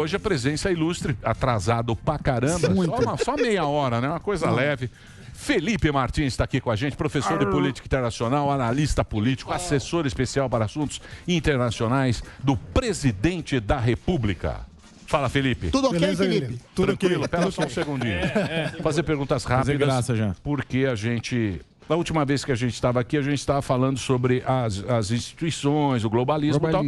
Hoje a presença ilustre, atrasado pra caramba, só meia hora, né? Uma coisa leve. Felipe Martins está aqui com a gente, professor de política internacional, analista político, assessor especial para assuntos internacionais do presidente da República. Fala, Felipe. Tudo ok, Felipe? Tudo tranquilo. Pera só um segundinho. Fazer perguntas rápidas. graça já. Porque a gente... Na última vez que a gente estava aqui, a gente estava falando sobre as instituições, o globalismo e tal.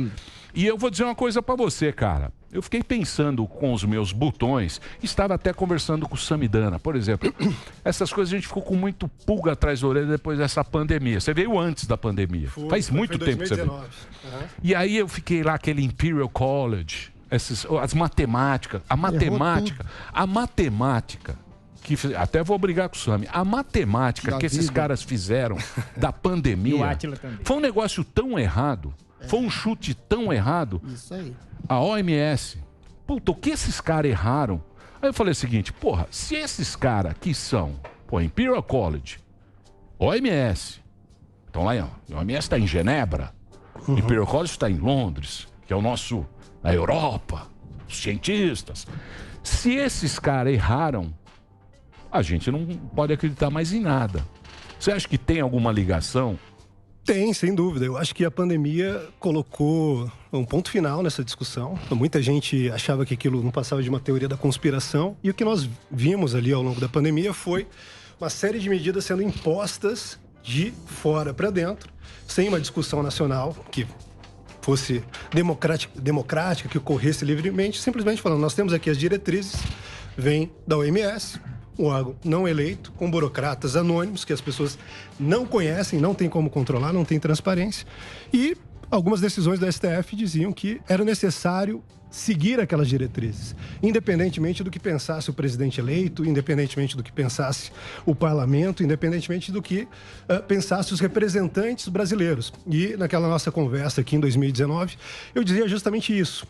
E eu vou dizer uma coisa para você, cara. Eu fiquei pensando com os meus botões, estava até conversando com o Samidana, por exemplo. Essas coisas a gente ficou com muito pulga atrás da orelha depois dessa pandemia. Você veio antes da pandemia. Faz muito tempo que você veio. E aí eu fiquei lá, aquele Imperial College, as matemáticas, a matemática, que até vou brigar com o Sami, a matemática que esses caras fizeram da pandemia foi um negócio tão errado, foi um chute tão errado. Isso aí. A OMS, puta, o que esses caras erraram? Aí eu falei o seguinte, porra, se esses caras que são, Imperial College, OMS, então lá, a OMS está em Genebra, Imperial College está em Londres, que é o nosso, na Europa, os cientistas. Se esses caras erraram, a gente não pode acreditar mais em nada. Você acha que tem alguma ligação? Tem, sem dúvida. Eu acho que a pandemia colocou um ponto final nessa discussão. Muita gente achava que aquilo não passava de uma teoria da conspiração. E o que nós vimos ali ao longo da pandemia foi uma série de medidas sendo impostas de fora para dentro, sem uma discussão nacional que fosse democrática, que ocorresse livremente, simplesmente falando, nós temos aqui as diretrizes, vem da OMS, um órgão não eleito, com burocratas anônimos, que as pessoas não conhecem, não tem como controlar, não tem transparência. E algumas decisões da STF diziam que era necessário seguir aquelas diretrizes, independentemente do que pensasse o presidente eleito, independentemente do que pensasse o parlamento, independentemente do que pensasse os representantes brasileiros. E naquela nossa conversa aqui em 2019, eu dizia justamente isso.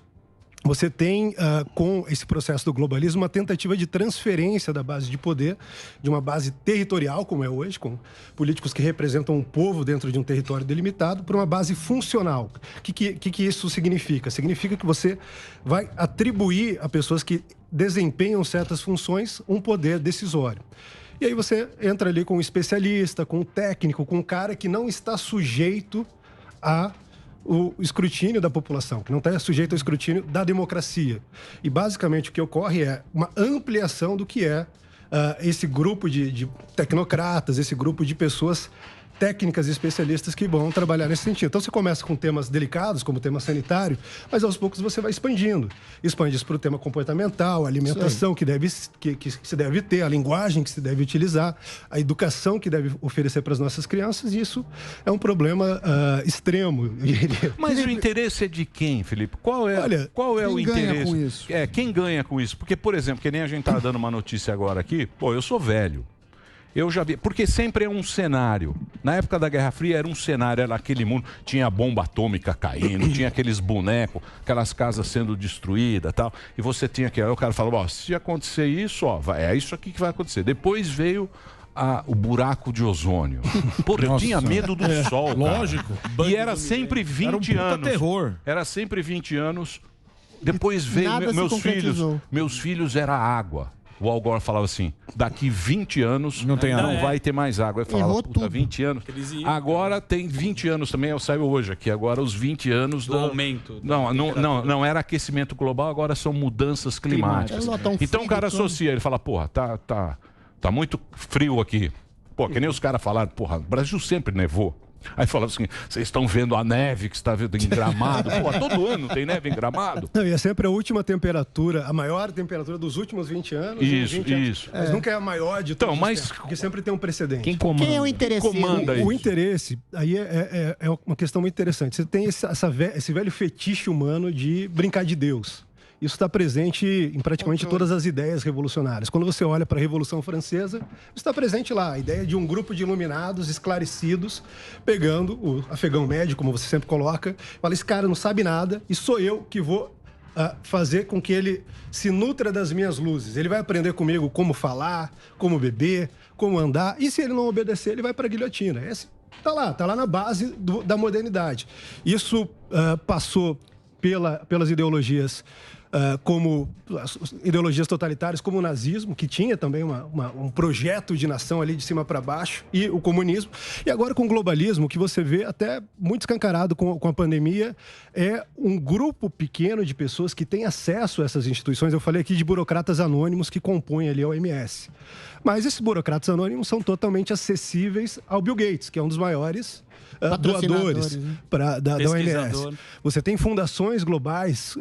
Você tem, com esse processo do globalismo, uma tentativa de transferência da base de poder, de uma base territorial, como é hoje, com políticos que representam um povo dentro de um território delimitado, para uma base funcional. O que isso significa? Significa que você vai atribuir a pessoas que desempenham certas funções um poder decisório. E aí você entra ali com um especialista, com um técnico, com um cara que não está sujeito o escrutínio da população, que não está sujeito ao escrutínio da democracia. E, basicamente, o que ocorre é uma ampliação do que é esse grupo de tecnocratas, esse grupo de pessoas técnicas e especialistas que vão trabalhar nesse sentido. Então, você começa com temas delicados, como o tema sanitário, mas aos poucos você vai expandindo. Expande isso para o tema comportamental, a alimentação que se deve ter, a linguagem que se deve utilizar, a educação que deve oferecer para as nossas crianças, e isso é um problema extremo. Mas o interesse é de quem, Felipe? Qual é o interesse? Quem ganha com isso? Quem ganha com isso? Porque, por exemplo, que nem a gente está dando uma notícia agora aqui, eu sou velho. Eu já vi, porque sempre é um cenário. Na época da Guerra Fria era um cenário, era aquele mundo, tinha bomba atômica caindo, tinha aqueles bonecos, aquelas casas sendo destruídas e tal. E você tinha que, aí o cara falava, se acontecer isso, é isso aqui que vai acontecer. Depois veio o buraco de ozônio. Porra, eu tinha medo do sol, cara. Lógico. E era sempre 20 anos. Terror. Era sempre 20 anos. Depois veio meus filhos era água. O Al Gore falava assim, daqui 20 anos não vai ter mais água. Eu falava, puta, 20 anos. Agora tem 20 anos também, eu saio hoje aqui, agora os 20 anos do aumento. Não era aquecimento global, agora são mudanças climáticas. Então o cara associa, ele fala, porra, tá muito frio aqui. Pô, que nem os caras falaram, porra, o Brasil sempre nevou. Aí falava assim, vocês estão vendo a neve que está vendo em Gramado? Pô, todo ano tem neve em Gramado. Não, e é sempre a última temperatura, a maior temperatura dos últimos 20 anos. Isso. Mas nunca é a maior de todos os tempos, porque sempre tem um precedente. Quem é o interesseiro? O interesse, aí é uma questão muito interessante. Você tem esse velho fetiche humano de brincar de Deus. Isso está presente em praticamente todas as ideias revolucionárias. Quando você olha para a Revolução Francesa, está presente lá a ideia de um grupo de iluminados, esclarecidos, pegando o afegão médio, como você sempre coloca, fala, esse cara não sabe nada e sou eu que vou fazer com que ele se nutra das minhas luzes. Ele vai aprender comigo como falar, como beber, como andar, e se ele não obedecer, ele vai para a guilhotina. Esse tá lá na base da modernidade. Isso passou pelas ideologias como ideologias totalitárias, como o nazismo, que tinha também um projeto de nação ali de cima para baixo, e o comunismo. E agora com o globalismo, que você vê até muito escancarado com a pandemia, é um grupo pequeno de pessoas que têm acesso a essas instituições. Eu falei aqui de burocratas anônimos que compõem ali a OMS. Mas esses burocratas anônimos são totalmente acessíveis ao Bill Gates, que é um dos maiores doadores, né? da OMS. Você tem fundações globais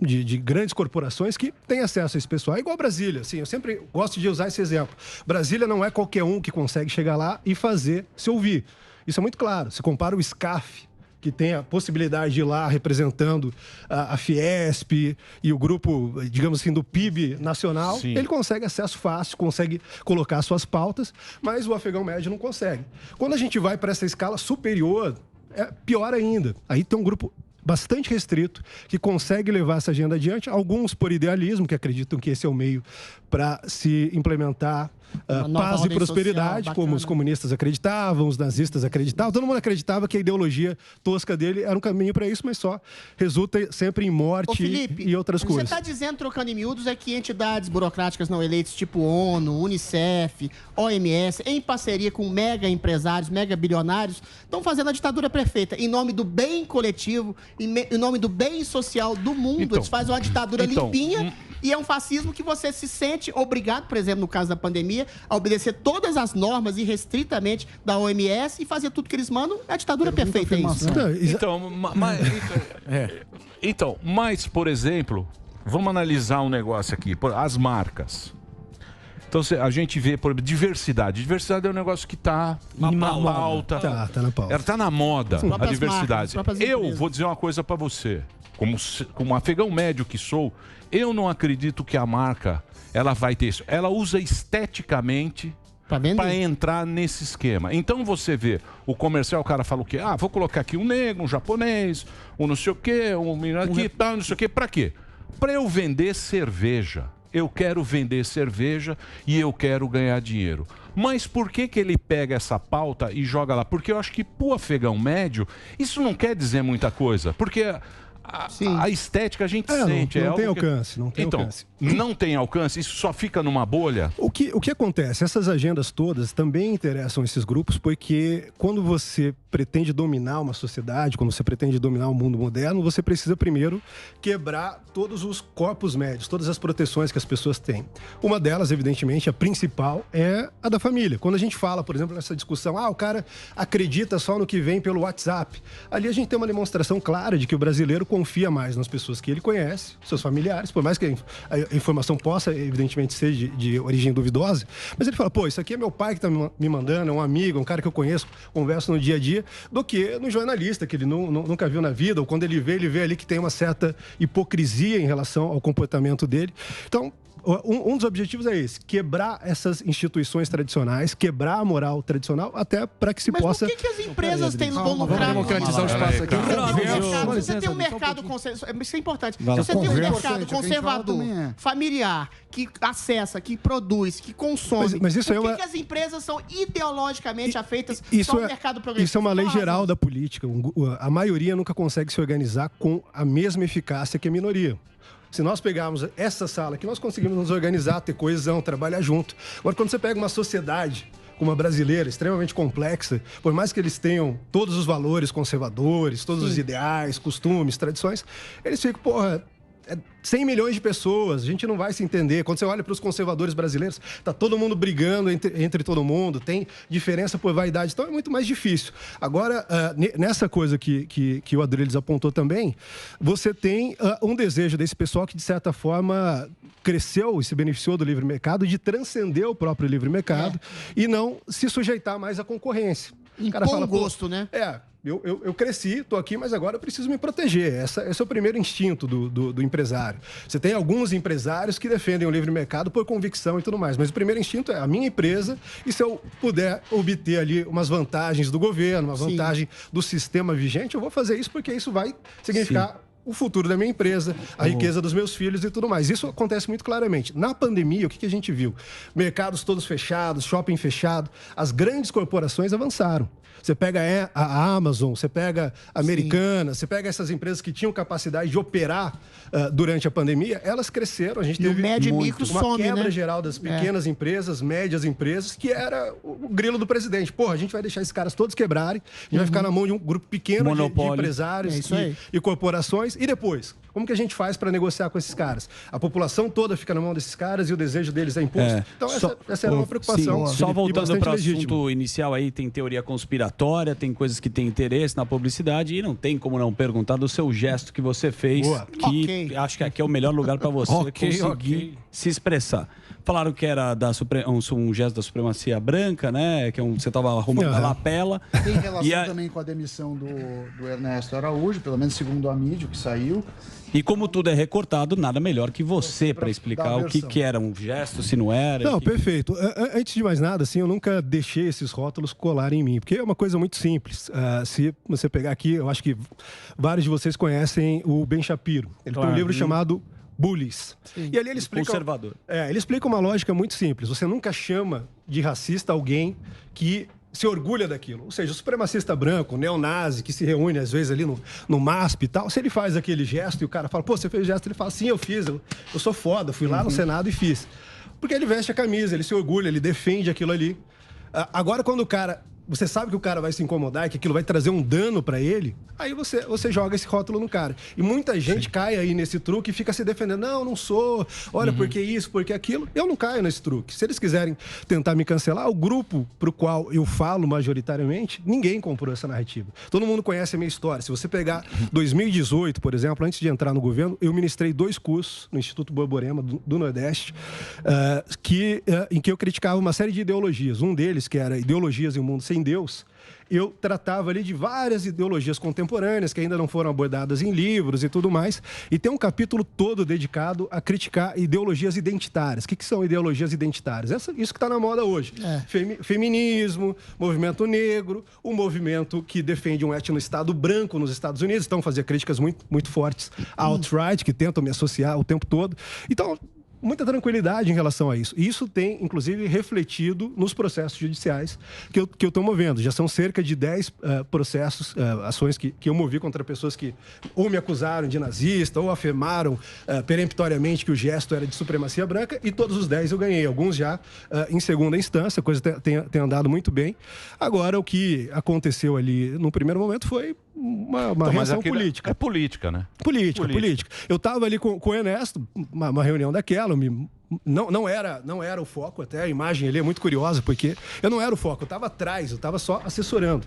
de grandes corporações que têm acesso a esse pessoal. É igual Brasília. Assim, eu sempre gosto de usar esse exemplo. Brasília não é qualquer um que consegue chegar lá e fazer se ouvir. Isso é muito claro. Se compara o SCAF, que tem a possibilidade de ir lá representando a Fiesp e o grupo, digamos assim, do PIB nacional, Sim. Ele consegue acesso fácil, consegue colocar suas pautas, mas o afegão médio não consegue. Quando a gente vai para essa escala superior, é pior ainda. Aí tem um grupo bastante restrito, que consegue levar essa agenda adiante, alguns por idealismo, que acreditam que esse é o meio para se implementar paz e prosperidade, social, como os comunistas acreditavam, os nazistas acreditavam, todo mundo acreditava que a ideologia tosca dele era um caminho para isso, mas só resulta sempre em morte Felipe, e outras coisas. Você está dizendo, trocando em miúdos, é que entidades burocráticas não eleitas, tipo ONU, Unicef, OMS, em parceria com mega empresários, mega bilionários, estão fazendo a ditadura perfeita, em nome do bem coletivo, em nome do bem social do mundo. Então, eles fazem uma ditadura limpinha e é um fascismo que você se sente obrigado, por exemplo, no caso da pandemia, a obedecer todas as normas irrestritamente da OMS e fazer tudo que eles mandam. É a ditadura perfeita, é isso. Mas, por exemplo, vamos analisar um negócio aqui. As marcas. Então, a gente vê, por exemplo, diversidade. Diversidade é um negócio que está na pauta. Tá na pauta. Ela está na moda, a diversidade. Eu vou dizer uma coisa para você. Como afegão médio que sou, eu não acredito que a marca ela vai ter isso. Ela usa esteticamente para entrar nesse esquema. Então você vê, o comercial, o cara fala o quê? Ah, vou colocar aqui um negro, um japonês, um não sei o quê, um menino aqui, tal, não sei o quê. Para quê? Para eu vender cerveja. Eu quero vender cerveja e eu quero ganhar dinheiro. Mas por que ele pega essa pauta e joga lá? Porque eu acho que pro afegão médio, isso não quer dizer muita coisa. Porque a estética a gente sente. Não tem alcance. Não tem alcance? Isso só fica numa bolha? O que acontece? Essas agendas todas também interessam esses grupos, porque quando você pretende dominar uma sociedade, quando você pretende dominar o mundo moderno, você precisa primeiro quebrar todos os corpos médios, todas as proteções que as pessoas têm. Uma delas, evidentemente, a principal, é a da família. Quando a gente fala, por exemplo, nessa discussão, o cara acredita só no que vem pelo WhatsApp. Ali a gente tem uma demonstração clara de que o brasileiro confia mais nas pessoas que ele conhece, seus familiares, por mais que a informação possa, evidentemente, ser de origem duvidosa, mas ele fala, isso aqui é meu pai que está me mandando, é um amigo, um cara que eu conheço, converso no dia a dia, do que no jornalista, que ele nunca viu na vida, ou quando ele vê ali que tem uma certa hipocrisia em relação ao comportamento dele. Então, um dos objetivos é esse, quebrar essas instituições tradicionais, quebrar a moral tradicional, até para que se possa... Mas por que as empresas vão lucrar? Vamos democratizar o espaço aqui. Você tem um mercado conservador, isso é importante. Você tem um mercado conservador, familiar, que acessa, que produz, que consome. Mas isso por que as empresas são ideologicamente afeitas só ao mercado progressista? Isso é uma lei geral da política. A maioria nunca consegue se organizar com a mesma eficácia que a minoria. Se nós pegarmos essa sala aqui, nós conseguimos nos organizar, ter coesão, trabalhar junto. Agora, quando você pega uma sociedade como a brasileira, extremamente complexa, por mais que eles tenham todos os valores conservadores, todos os ideais, costumes, tradições, eles ficam, 100 milhões de pessoas, a gente não vai se entender. Quando você olha para os conservadores brasileiros, tá todo mundo brigando entre todo mundo, tem diferença por vaidade, então é muito mais difícil. Agora, nessa coisa que o Adriles apontou também, você tem um desejo desse pessoal que, de certa forma, cresceu e se beneficiou do livre mercado, de transcender o próprio livre mercado e não se sujeitar mais à concorrência. O cara fala, gosto, né? Eu cresci, estou aqui, mas agora eu preciso me proteger. Esse é o primeiro instinto do empresário. Você tem alguns empresários que defendem o livre mercado por convicção e tudo mais, mas o primeiro instinto é a minha empresa e se eu puder obter ali umas vantagens do governo, uma vantagem do sistema vigente, eu vou fazer isso porque isso vai significar o futuro da minha empresa, a riqueza dos meus filhos e tudo mais. Isso acontece muito claramente. Na pandemia, o que a gente viu? Mercados todos fechados, shopping fechado, as grandes corporações avançaram. Você pega a Amazon, você pega a Americana, você pega essas empresas que tinham capacidade de operar durante a pandemia, elas cresceram. A gente teve uma quebra geral das pequenas empresas, médias empresas, que era o grilo do presidente. Porra, a gente vai deixar esses caras todos quebrarem, a gente vai ficar na mão de um grupo pequeno de empresários e corporações. E depois? Como que a gente faz para negociar com esses caras? A população toda fica na mão desses caras e o desejo deles é imposto. Então, essa era uma preocupação. Só voltando para o assunto inicial aí, tem teoria conspiratória, tem coisas que têm interesse na publicidade e não tem como não perguntar do seu gesto que você fez, que acho que aqui é o melhor lugar para você conseguir se expressar. Falaram que era um gesto da supremacia branca, né? Que você estava arrumando a lapela. Tem relação também com a demissão do Ernesto Araújo, pelo menos segundo a mídia, que saiu. E como tudo é recortado, nada melhor que você para explicar o que era um gesto, se não era. Não, perfeito. Antes de mais nada, assim, eu nunca deixei esses rótulos colarem em mim, porque é uma coisa muito simples. Se você pegar aqui, eu acho que vários de vocês conhecem o Ben Shapiro. Ele tem um livro chamado Bullies. Sim. E ali ele explica... Conservador. Ele explica uma lógica muito simples. Você nunca chama de racista alguém que se orgulha daquilo. Ou seja, o supremacista branco, o neonazi, que se reúne às vezes ali no MASP e tal, se ele faz aquele gesto e o cara fala, pô, você fez o gesto, ele fala, sim, eu fiz, eu sou foda, fui lá no Senado e fiz. Porque ele veste a camisa, ele se orgulha, ele defende aquilo ali. Agora, quando o cara... Você sabe que o cara vai se incomodar, que aquilo vai trazer um dano pra ele, aí você joga esse rótulo no cara. E muita gente cai aí nesse truque e fica se defendendo. Não sou. Olha, porque isso, porque aquilo. Eu não caio nesse truque. Se eles quiserem tentar me cancelar, o grupo pro qual eu falo majoritariamente, ninguém comprou essa narrativa. Todo mundo conhece a minha história. Se você pegar 2018, por exemplo, antes de entrar no governo, eu ministrei 2 cursos no Instituto Borborema do Nordeste, em que eu criticava uma série de ideologias. Um deles, que era Ideologias em um Mundo Sem Deus, eu tratava ali de várias ideologias contemporâneas que ainda não foram abordadas em livros e tudo mais, e tem um capítulo todo dedicado a criticar ideologias identitárias. O que são ideologias identitárias? Isso que está na moda hoje. Feminismo, movimento negro, o movimento que defende um etno-estado branco nos Estados Unidos, então fazia críticas muito, muito fortes à alt-right, que tentam me associar o tempo todo. Então, muita tranquilidade em relação a isso. E isso tem, inclusive, refletido nos processos judiciais que eu estou movendo. Já são cerca de 10 processos, ações que eu movi contra pessoas que ou me acusaram de nazista ou afirmaram peremptoriamente que o gesto era de supremacia branca, e todos os 10 eu ganhei. Alguns já em segunda instância, a coisa tem andado muito bem. Agora, o que aconteceu ali no primeiro momento foi uma reação política. É política, né? Política. Eu estava ali com o Ernesto, uma reunião daquela, não era o foco, até a imagem ali é muito curiosa, porque eu não era o foco, eu estava atrás, eu estava só assessorando.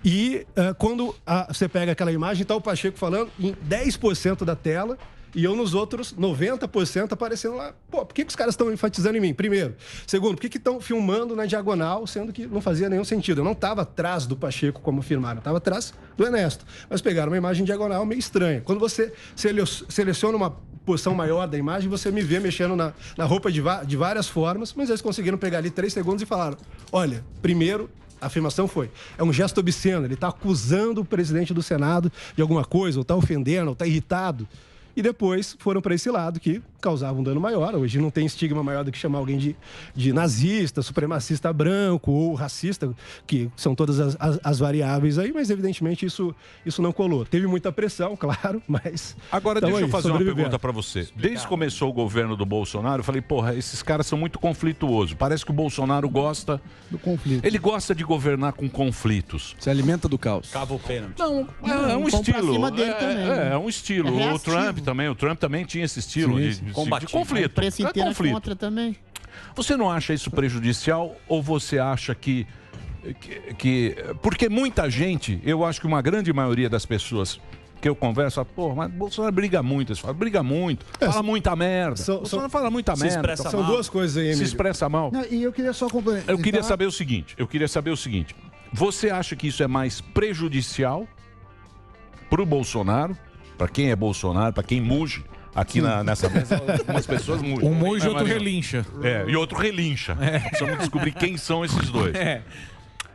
E quando você pega aquela imagem, está o Pacheco falando em 10% da tela, e eu nos outros 90% aparecendo lá. Pô, por que os caras estão enfatizando em mim? Primeiro. Segundo, por que estão filmando na diagonal, sendo que não fazia nenhum sentido? Eu não estava atrás do Pacheco, como afirmaram, eu estava atrás do Ernesto. Mas pegaram uma imagem diagonal meio estranha. Quando você seleciona uma porção maior da imagem, você me vê mexendo na roupa de várias formas, mas eles conseguiram pegar ali 3 segundos e falaram, olha, primeiro... A afirmação foi, é um gesto obsceno, ele está acusando o presidente do Senado de alguma coisa, ou está ofendendo, ou está irritado. E depois foram para esse lado que causava um dano maior. Hoje não tem estigma maior do que chamar alguém de nazista, supremacista branco ou racista, que são todas as variáveis aí, mas evidentemente isso não colou. Teve muita pressão, claro, mas... Agora deixa eu fazer uma pergunta para você. Desde que começou o governo do Bolsonaro, eu falei, porra, esses caras são muito conflituosos. Parece que o Bolsonaro gosta... do conflito. Ele gosta de governar com conflitos. Se alimenta do caos. Cava o pênalti. Não, é um estilo. É um estilo. O Trump também tinha esse estilo de conflito. Conflito. Contra também. Você não acha isso prejudicial ou você acha que... Porque muita gente, eu acho que uma grande maioria das pessoas que eu converso, pô, mas Bolsonaro briga muito, eles falam, briga muito, fala muita merda. Bolsonaro fala muita merda. São duas coisas aí, Emílio. Se expressa mal. Não, e eu queria só complementar. Eu queria saber o seguinte, você acha que isso é mais prejudicial pro Bolsonaro, para quem é Bolsonaro, para quem muge? Aqui nessa mesa, algumas pessoas mudam. Um muge e outro relincha. E outro relincha. Precisamos descobrir quem são esses dois.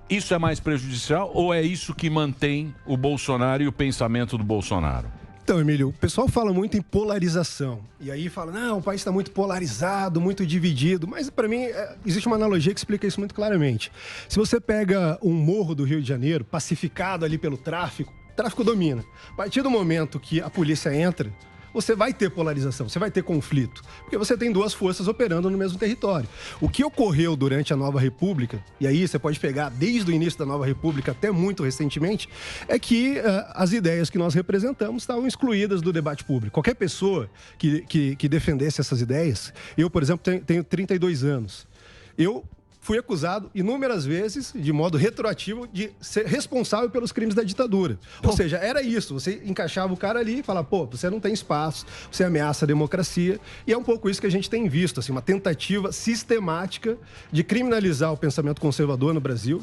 Isso é mais prejudicial ou é isso que mantém o Bolsonaro e o pensamento do Bolsonaro? Então, Emílio, o pessoal fala muito em polarização. E aí fala, não, o país está muito polarizado, muito dividido. Mas, para mim, existe uma analogia que explica isso muito claramente. Se você pega um morro do Rio de Janeiro, pacificado ali pelo tráfico, o tráfico domina. A partir do momento que a polícia entra, você vai ter polarização, você vai ter conflito, porque você tem duas forças operando no mesmo território. O que ocorreu durante a Nova República, e aí você pode pegar desde o início da Nova República até muito recentemente, é que as ideias que nós representamos estavam excluídas do debate público. Qualquer pessoa que defendesse essas ideias, eu, por exemplo, tenho 32 anos, eu fui acusado inúmeras vezes, de modo retroativo, de ser responsável pelos crimes da ditadura. Ou seja, era isso. Você encaixava o cara ali e falava, pô, você não tem espaço, você ameaça a democracia. E é um pouco isso que a gente tem visto, assim, uma tentativa sistemática de criminalizar o pensamento conservador no Brasil,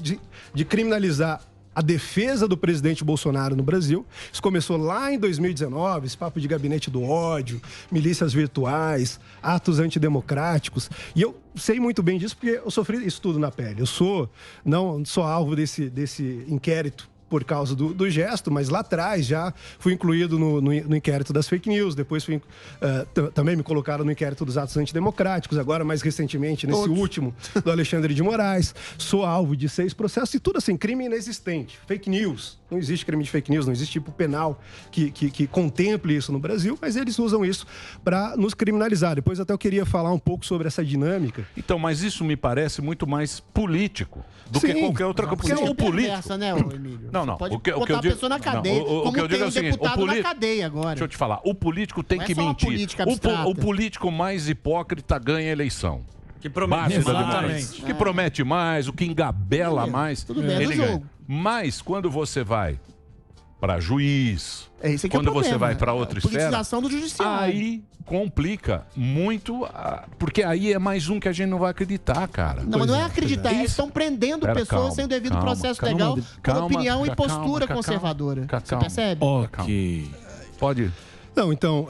de criminalizar a defesa do presidente Bolsonaro no Brasil. Isso começou lá em 2019, esse papo de gabinete do ódio, milícias virtuais, atos antidemocráticos. E eu sei muito bem disso porque eu sofri isso tudo na pele. Eu não sou alvo desse inquérito por causa do gesto, mas lá atrás já fui incluído no inquérito das fake news, depois também me colocaram no inquérito dos atos antidemocráticos, agora mais recentemente nesse último do Alexandre de Moraes. Sou alvo de 6 processos e tudo assim, crime inexistente, fake news. Não existe crime de fake news, não existe tipo penal que contemple isso no Brasil, mas eles usam isso para nos criminalizar. Depois até eu queria falar um pouco sobre essa dinâmica. Então, mas isso me parece muito mais político do que qualquer outra coisa. Porque o político... né, Emílio? Não. Pode O que botar eu a pessoa na cadeia, o que eu digo é o seguinte, deputado na cadeia agora. Deixa eu te falar, o político tem que mentir. O político mais hipócrita ganha a eleição. Que promete mais. Que promete mais, o que engabela mais. Tudo bem, ele ganha. Mas quando você vai para juiz, quando você vai para outra esfera, politização do judiciário. Aí complica muito, porque aí é mais um que a gente não vai acreditar, cara. Não, mas não é acreditar, eles estão prendendo pessoas sem o devido processo legal por opinião e postura conservadora. Você percebe? Ok. Pode. Não, então...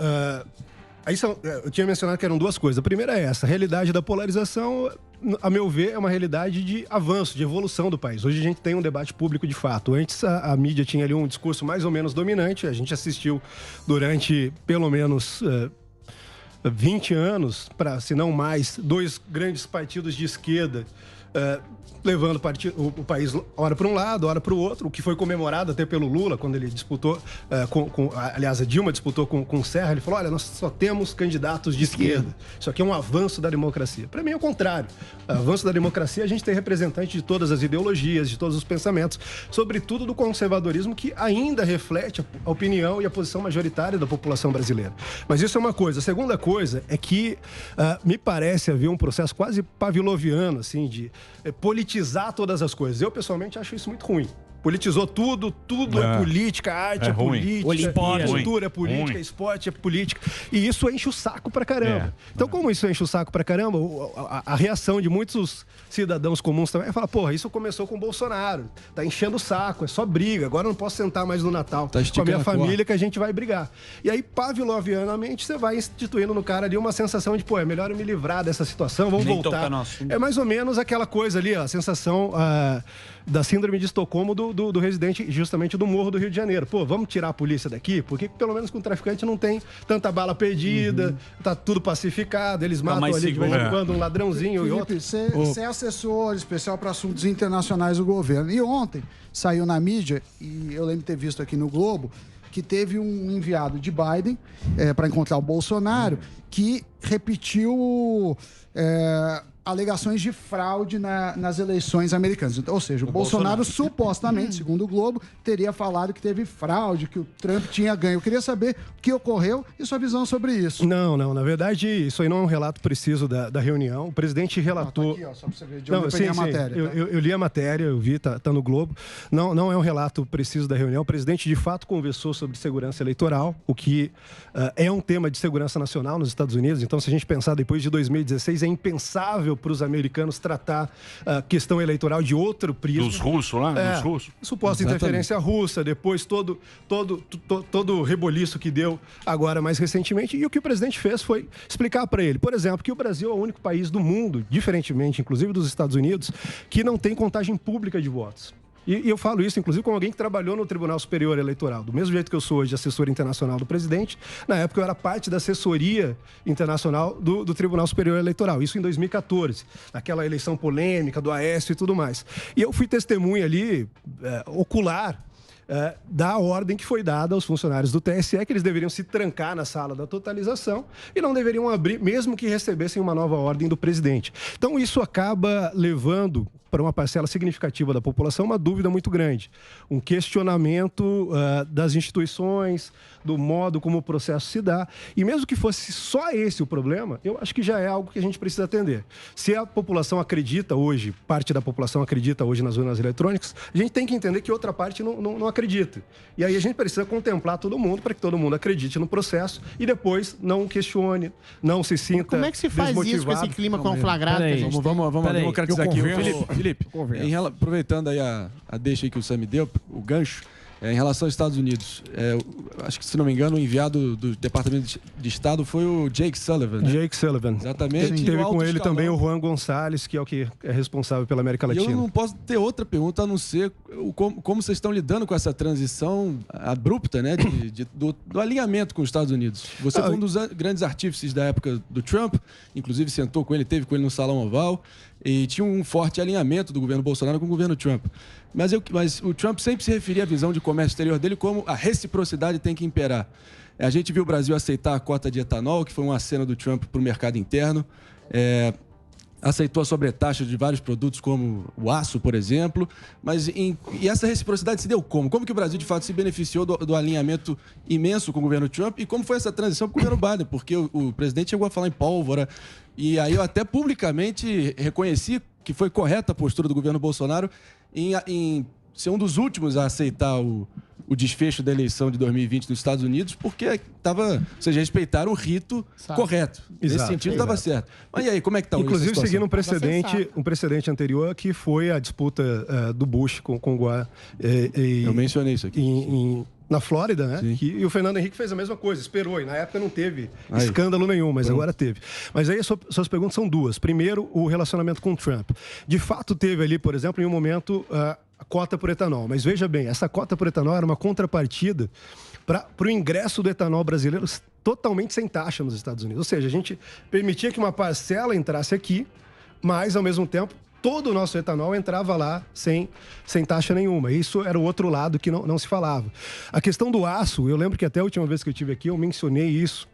eu tinha mencionado que eram duas coisas. A primeira é essa, a realidade da polarização, a meu ver, é uma realidade de avanço, de evolução do país. Hoje a gente tem um debate público de fato. Antes a mídia tinha ali um discurso mais ou menos dominante, a gente assistiu durante pelo menos 20 anos, se não mais, 2 grandes partidos de esquerda levando o país hora para um lado, hora para o outro, o que foi comemorado até pelo Lula, quando ele disputou, aliás, a Dilma disputou com o Serra, ele falou, olha, nós só temos candidatos de esquerda. Isso aqui é um avanço da democracia. Para mim é o contrário. O avanço da democracia é a gente ter representante de todas as ideologias, de todos os pensamentos, sobretudo do conservadorismo, que ainda reflete a opinião e a posição majoritária da população brasileira. Mas isso é uma coisa. A segunda coisa é que me parece haver um processo quase pavloviano, assim, de politizar todas as coisas. Eu, pessoalmente, acho isso muito ruim. Politizou tudo é política, arte é política, cultura é política, esporte é política. E isso enche o saco pra caramba. Então, como isso enche o saco pra caramba, a reação de muitos cidadãos comuns também é falar, porra, isso começou com o Bolsonaro, tá enchendo o saco, é só briga, agora eu não posso sentar mais no Natal com a minha família que a gente vai brigar. E aí, pavlovianamente, você vai instituindo no cara ali uma sensação de, pô, é melhor eu me livrar dessa situação, vamos voltar. É mais ou menos aquela coisa ali, ó, a sensação da síndrome de Estocolmo do residente, justamente do Morro do Rio de Janeiro. Pô, vamos tirar a polícia daqui? Porque pelo menos com o traficante não tem tanta bala perdida, tá tudo pacificado, eles matam ali de vez em quando um ladrãozinho e outro. Você é assessor especial para assuntos internacionais do governo. E ontem saiu na mídia, e eu lembro de ter visto aqui no Globo, que teve um enviado de Biden para encontrar o Bolsonaro, que repetiu alegações de fraude nas eleições americanas. Então, ou seja, o Bolsonaro supostamente, segundo o Globo, teria falado que teve fraude, que o Trump tinha ganho. Eu queria saber o que ocorreu e sua visão sobre isso. Não. Na verdade, isso aí não é um relato preciso da reunião. O presidente relatou... Tá aqui, ó, só pra você ver de onde eu peguei a matéria. Tá? Eu li a matéria, eu vi, tá no Globo. Não é um relato preciso da reunião. O presidente, de fato, conversou sobre segurança eleitoral, o que é um tema de segurança nacional nos Estados Unidos. Então, se a gente pensar depois de 2016, é impensável para os americanos tratar a questão eleitoral de outro prisma. Dos russos lá? Dos russos. Suposta interferência russa, depois todo o reboliço que deu agora mais recentemente. E o que o presidente fez foi explicar para ele, por exemplo, que o Brasil é o único país do mundo, diferentemente, inclusive dos Estados Unidos, que não tem contagem pública de votos. E eu falo isso, inclusive, com alguém que trabalhou no Tribunal Superior Eleitoral. Do mesmo jeito que eu sou hoje assessor internacional do presidente, na época eu era parte da assessoria internacional do Tribunal Superior Eleitoral. Isso em 2014, naquela eleição polêmica do Aécio e tudo mais. E eu fui testemunha ali, ocular, da ordem que foi dada aos funcionários do TSE, que eles deveriam se trancar na sala da totalização e não deveriam abrir, mesmo que recebessem uma nova ordem do presidente. Então, isso acaba levando para uma parcela significativa da população uma dúvida muito grande, um questionamento das instituições, do modo como o processo se dá. E mesmo que fosse só esse o problema, eu acho que já é algo que a gente precisa atender. Se a população acredita hoje, parte da população acredita hoje nas urnas eletrônicas, a gente tem que entender que outra parte não acredita. E aí a gente precisa contemplar todo mundo para que todo mundo acredite no processo e depois não questione, não se sinta desmotivado. Como é que se faz isso com esse clima conflagrado que a gente Vamos democratizar aqui. Felipe, aproveitando aí a deixa aí que o Sam me deu, o gancho, em relação aos Estados Unidos, acho que, se não me engano, o enviado do Departamento de Estado foi o Jake Sullivan. Né? Jake Sullivan. Exatamente. Teve com ele também o Juan Gonçalves, que é o que é responsável pela América Latina. E eu não posso ter outra pergunta a não ser como vocês estão lidando com essa transição abrupta, né, do alinhamento com os Estados Unidos. Você foi um dos grandes artífices da época do Trump, inclusive sentou com ele, teve com ele no Salão Oval, e tinha um forte alinhamento do governo Bolsonaro com o governo Trump. Mas o Trump sempre se referia à visão de comércio exterior dele como a reciprocidade tem que imperar. A gente viu o Brasil aceitar a cota de etanol, que foi um aceno do Trump para o mercado interno. Aceitou a sobretaxa de vários produtos, como o aço, por exemplo. E essa reciprocidade se deu como? Como que o Brasil, de fato, se beneficiou do alinhamento imenso com o governo Trump? E como foi essa transição para o governo Biden? Porque o presidente chegou a falar em pólvora. E aí eu até publicamente reconheci que foi correta a postura do governo Bolsonaro em ser um dos últimos a aceitar o desfecho da eleição de 2020 nos Estados Unidos, porque respeitaram o rito correto. Nesse sentido, estava certo. Mas e aí, como é que está o Inclusive, seguindo um precedente anterior, que foi a disputa do Bush com o Gore. Eu mencionei isso aqui. Na Flórida, né? E o Fernando Henrique fez a mesma coisa, esperou. E na época não teve escândalo nenhum, mas agora teve. Mas aí suas perguntas são duas. Primeiro, o relacionamento com o Trump. De fato, teve ali, por exemplo, em um momento, a cota por etanol. Mas veja bem, essa cota por etanol era uma contrapartida para o ingresso do etanol brasileiro totalmente sem taxa nos Estados Unidos. Ou seja, a gente permitia que uma parcela entrasse aqui, mas, ao mesmo tempo, todo o nosso etanol entrava lá sem taxa nenhuma. Isso era o outro lado que não se falava. A questão do aço, eu lembro que até a última vez que eu estive aqui, eu mencionei isso,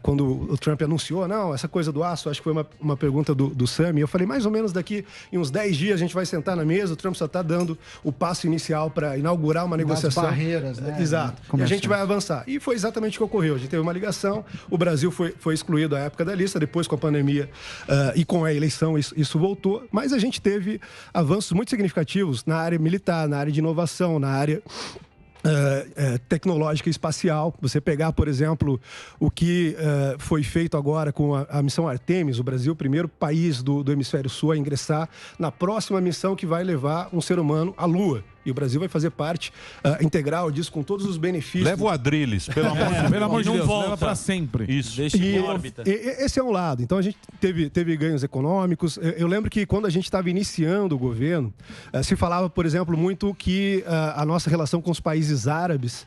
quando o Trump anunciou, essa coisa do aço, acho que foi uma pergunta do Sam, e eu falei, mais ou menos daqui em uns 10 dias a gente vai sentar na mesa, o Trump só está dando o passo inicial para inaugurar uma negociação. As barreiras, né? Exato. E a gente vai avançar. E foi exatamente o que ocorreu. A gente teve uma ligação, o Brasil foi excluído à época da lista, depois com a pandemia e com a eleição isso voltou, mas a gente teve avanços muito significativos na área militar, na área de inovação, na área tecnológica e espacial. Você pegar, por exemplo, o que foi feito agora com a missão Artemis, o Brasil, o primeiro país do hemisfério sul a ingressar na próxima missão que vai levar um ser humano à Lua. E o Brasil vai fazer parte integral disso, com todos os benefícios. Leva o Adrilles, pelo amor de Deus, leva para sempre. Isso. Deixa em órbita. Esse é um lado. Então, a gente teve ganhos econômicos. Eu lembro que, quando a gente estava iniciando o governo, se falava, por exemplo, muito que a nossa relação com os países árabes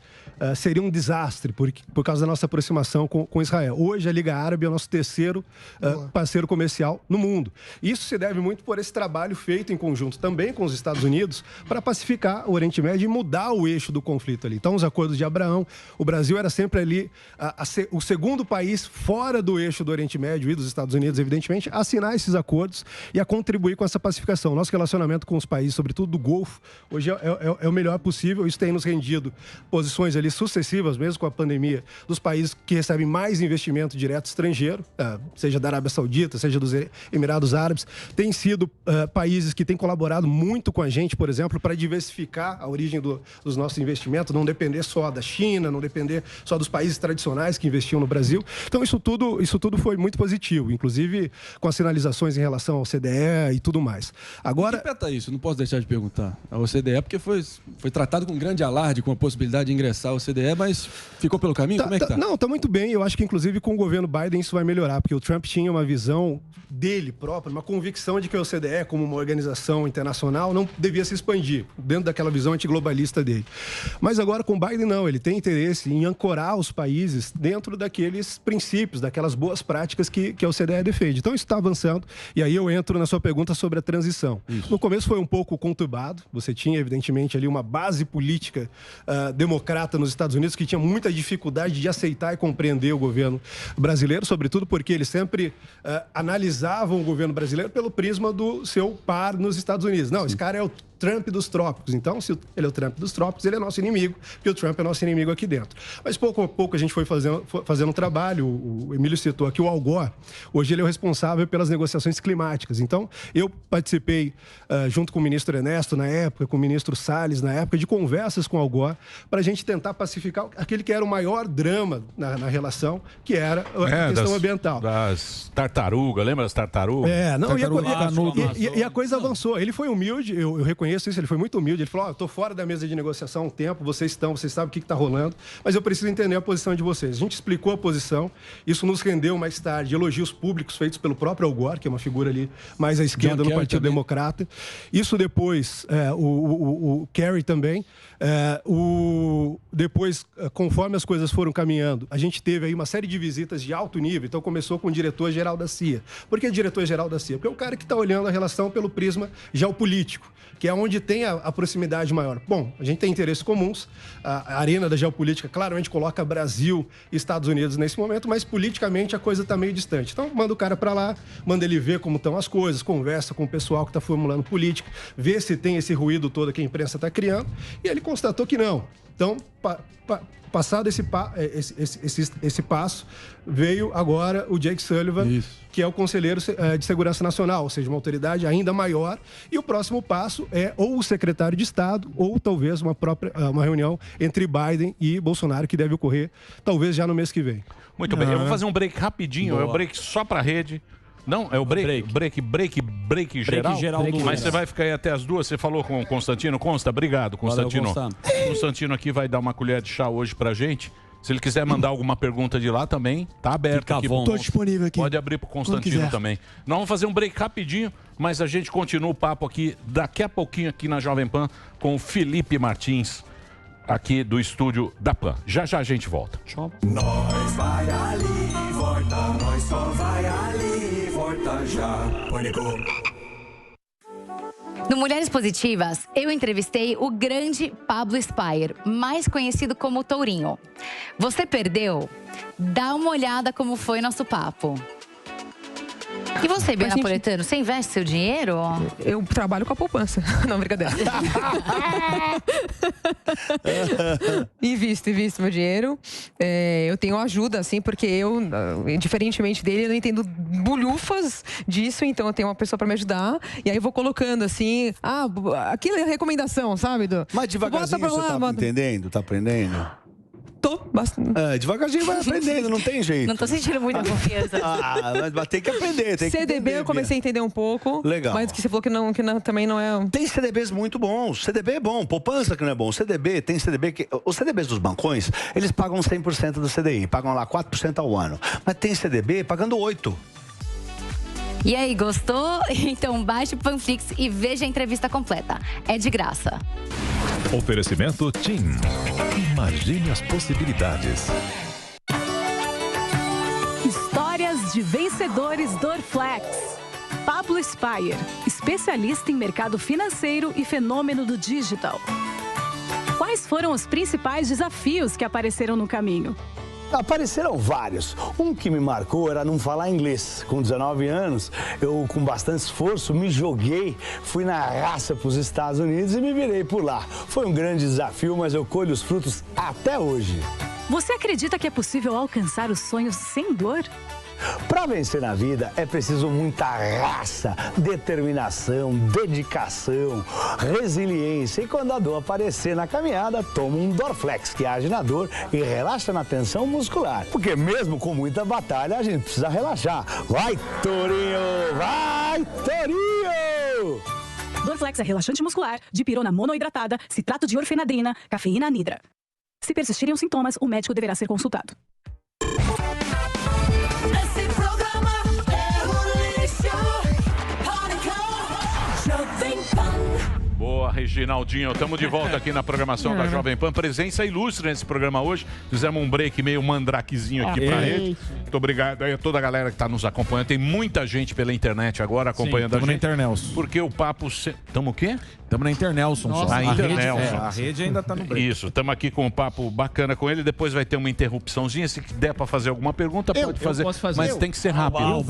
seria um desastre por causa da nossa aproximação com Israel. Hoje, a Liga Árabe é o nosso terceiro parceiro comercial no mundo. Isso se deve muito por esse trabalho feito em conjunto também com os Estados Unidos para pacificar o Oriente Médio e mudar o eixo do conflito ali. Então, os acordos de Abraão, o Brasil era sempre ali o segundo país fora do eixo do Oriente Médio e dos Estados Unidos, evidentemente, a assinar esses acordos e a contribuir com essa pacificação. Nosso relacionamento com os países, sobretudo do Golfo, hoje é o melhor possível. Isso tem nos rendido posições ali sucessivas, mesmo com a pandemia, dos países que recebem mais investimento direto estrangeiro, seja da Arábia Saudita, seja dos Emirados Árabes. Tem sido países que têm colaborado muito com a gente, por exemplo, para diversificar a origem dos nossos investimentos, não depender só da China, não depender só dos países tradicionais que investiam no Brasil. Então, isso tudo foi muito positivo, inclusive com as sinalizações em relação ao CDE e tudo mais. Agora... Que peta isso? Não posso deixar de perguntar. A OCDE, porque foi tratado com grande alarde, com a possibilidade de ingressar ao CDE, mas ficou pelo caminho? Como é que tá? Não, tá muito bem. Eu acho que, inclusive, com o governo Biden isso vai melhorar, porque o Trump tinha uma visão dele próprio, uma convicção de que a OCDE, como uma organização internacional, não devia se expandir. Dentro dentro daquela visão antiglobalista dele. Mas agora com Biden não, ele tem interesse em ancorar os países dentro daqueles princípios, daquelas boas práticas que a OCDE defende. Então isso está avançando, e aí eu entro na sua pergunta sobre a transição. Isso. No começo foi um pouco conturbado, você tinha evidentemente ali uma base política democrata nos Estados Unidos que tinha muita dificuldade de aceitar e compreender o governo brasileiro, sobretudo porque eles sempre analisavam o governo brasileiro pelo prisma do seu par nos Estados Unidos. Não, esse cara é o Trump dos trópicos. Então, se ele é o Trump dos trópicos, ele é nosso inimigo, porque o Trump é nosso inimigo aqui dentro. Mas pouco a pouco a gente foi fazendo um trabalho. O Emílio citou aqui o Al Gore. Hoje ele é o responsável pelas negociações climáticas. Então, eu participei, junto com o ministro Ernesto na época, com o ministro Salles na época, de conversas com o Al Gore para a gente tentar pacificar aquele que era o maior drama na relação, que era a questão ambiental. Das tartarugas, lembra das tartarugas? E a coisa avançou. Ele foi humilde, eu reconheço isso, ele foi muito humilde. Ele falou, eu estou fora da mesa de negociação há um tempo, vocês sabem o que está rolando, mas eu preciso entender a posição de vocês. A gente explicou a posição, isso nos rendeu mais tarde elogios públicos feitos pelo próprio Al Gore, que é uma figura ali mais à esquerda no Partido Democrata. Isso depois, o Kerry também. Depois, conforme as coisas foram caminhando, a gente teve aí uma série de visitas de alto nível. Então começou com o diretor-geral da CIA. Por que diretor-geral da CIA? Porque é o cara que está olhando a relação pelo prisma geopolítico, que é onde tem a proximidade maior. Bom, a gente tem interesses comuns, a arena da geopolítica claramente coloca Brasil e Estados Unidos nesse momento, mas politicamente a coisa está meio distante. Então manda o cara para lá, manda ele ver como estão as coisas, conversa com o pessoal que está formulando política, vê se tem esse ruído todo que a imprensa está criando, e ele constatou que não. Então, passado esse passo, veio agora o Jake Sullivan, que é o conselheiro de Segurança Nacional, ou seja, uma autoridade ainda maior. E o próximo passo é ou o secretário de Estado, ou talvez uma reunião entre Biden e Bolsonaro, que deve ocorrer talvez já no mês que vem. Muito bem, eu vou fazer um break rapidinho, é o break só para a rede. Não, é o break geral. Mas você vai ficar aí até as 2. Você falou com o Constantino. Consta, obrigado, Constantino. O Constantino aqui vai dar uma colher de chá hoje pra gente. Se ele quiser mandar alguma pergunta de lá também, tá aberto aqui. Estou disponível aqui. Pode abrir pro Constantino também. Nós vamos fazer um break rapidinho, mas a gente continua o papo aqui daqui a pouquinho aqui na Jovem Pan com o Felipe Martins, aqui do estúdio da Pan. Já já a gente volta. Tchau. Nós vai ali, volta, nós só vai ali, volta já. Pânico. No Mulheres Positivas, eu entrevistei o grande Pablo Spyer, mais conhecido como Tourinho. Você perdeu? Dá uma olhada como foi nosso papo. E você, Bia Napoletano, você investe seu dinheiro? Eu trabalho com a poupança. Não, brincadeira. Invisto meu dinheiro. Eu tenho ajuda, assim, porque eu, diferentemente dele, eu não entendo bulhufas disso, então eu tenho uma pessoa pra me ajudar. E aí eu vou colocando, assim, aquilo é recomendação, sabe? Mas devagarzinho você tá entendendo? Tá aprendendo? Tô, bastante. Devagarzinho vai aprendendo, não tem jeito. Não tô sentindo muita confiança. Mas tem que aprender, tem que CDB entender, eu comecei a entender um pouco. Legal. Mas que você falou que também não é... Tem CDBs muito bons. CDB é bom, poupança que não é bom. Tem CDB que... Os CDBs dos bancões, eles pagam 100% do CDI, pagam lá 4% ao ano. Mas tem CDB pagando 8%. E aí, gostou? Então baixe o Panflix e veja a entrevista completa. É de graça. Oferecimento TIM. Imagine as possibilidades. Histórias de vencedores Dorflex. Pablo Spyer, especialista em mercado financeiro e fenômeno do digital. Quais foram os principais desafios que apareceram no caminho? Apareceram vários. Um que me marcou era não falar inglês. Com 19 anos, eu, com bastante esforço, me joguei, fui na raça para os Estados Unidos e me virei por lá. Foi um grande desafio, mas eu colho os frutos até hoje. Você acredita que é possível alcançar os sonhos sem dor? Para vencer na vida é preciso muita raça, determinação, dedicação, resiliência. E quando a dor aparecer na caminhada, toma um Dorflex, que age na dor e relaxa na tensão muscular. Porque mesmo com muita batalha, a gente precisa relaxar. Vai, Tourinho! Vai, Tourinho! Dorflex é relaxante muscular, dipirona monoidratada, citrato de orfenadrina, cafeína anidra. Se persistirem os sintomas, o médico deverá ser consultado. Boa, Reginaldinho, estamos de volta aqui na programação da Jovem Pan. Presença ilustre nesse programa hoje. Fizemos um break meio mandrakezinho aqui pra ele. Muito obrigado aí a toda a galera que está nos acompanhando. Tem muita gente pela internet agora acompanhando a gente. Estamos na Internelson. Porque o papo... Estamos o quê? Estamos na Internelson. A rede ainda está no break. Isso, estamos aqui com um papo bacana com ele. Depois vai ter uma interrupçãozinha. Se der para fazer alguma pergunta, pode fazer. Eu posso fazer. Mas tem que ser rápido.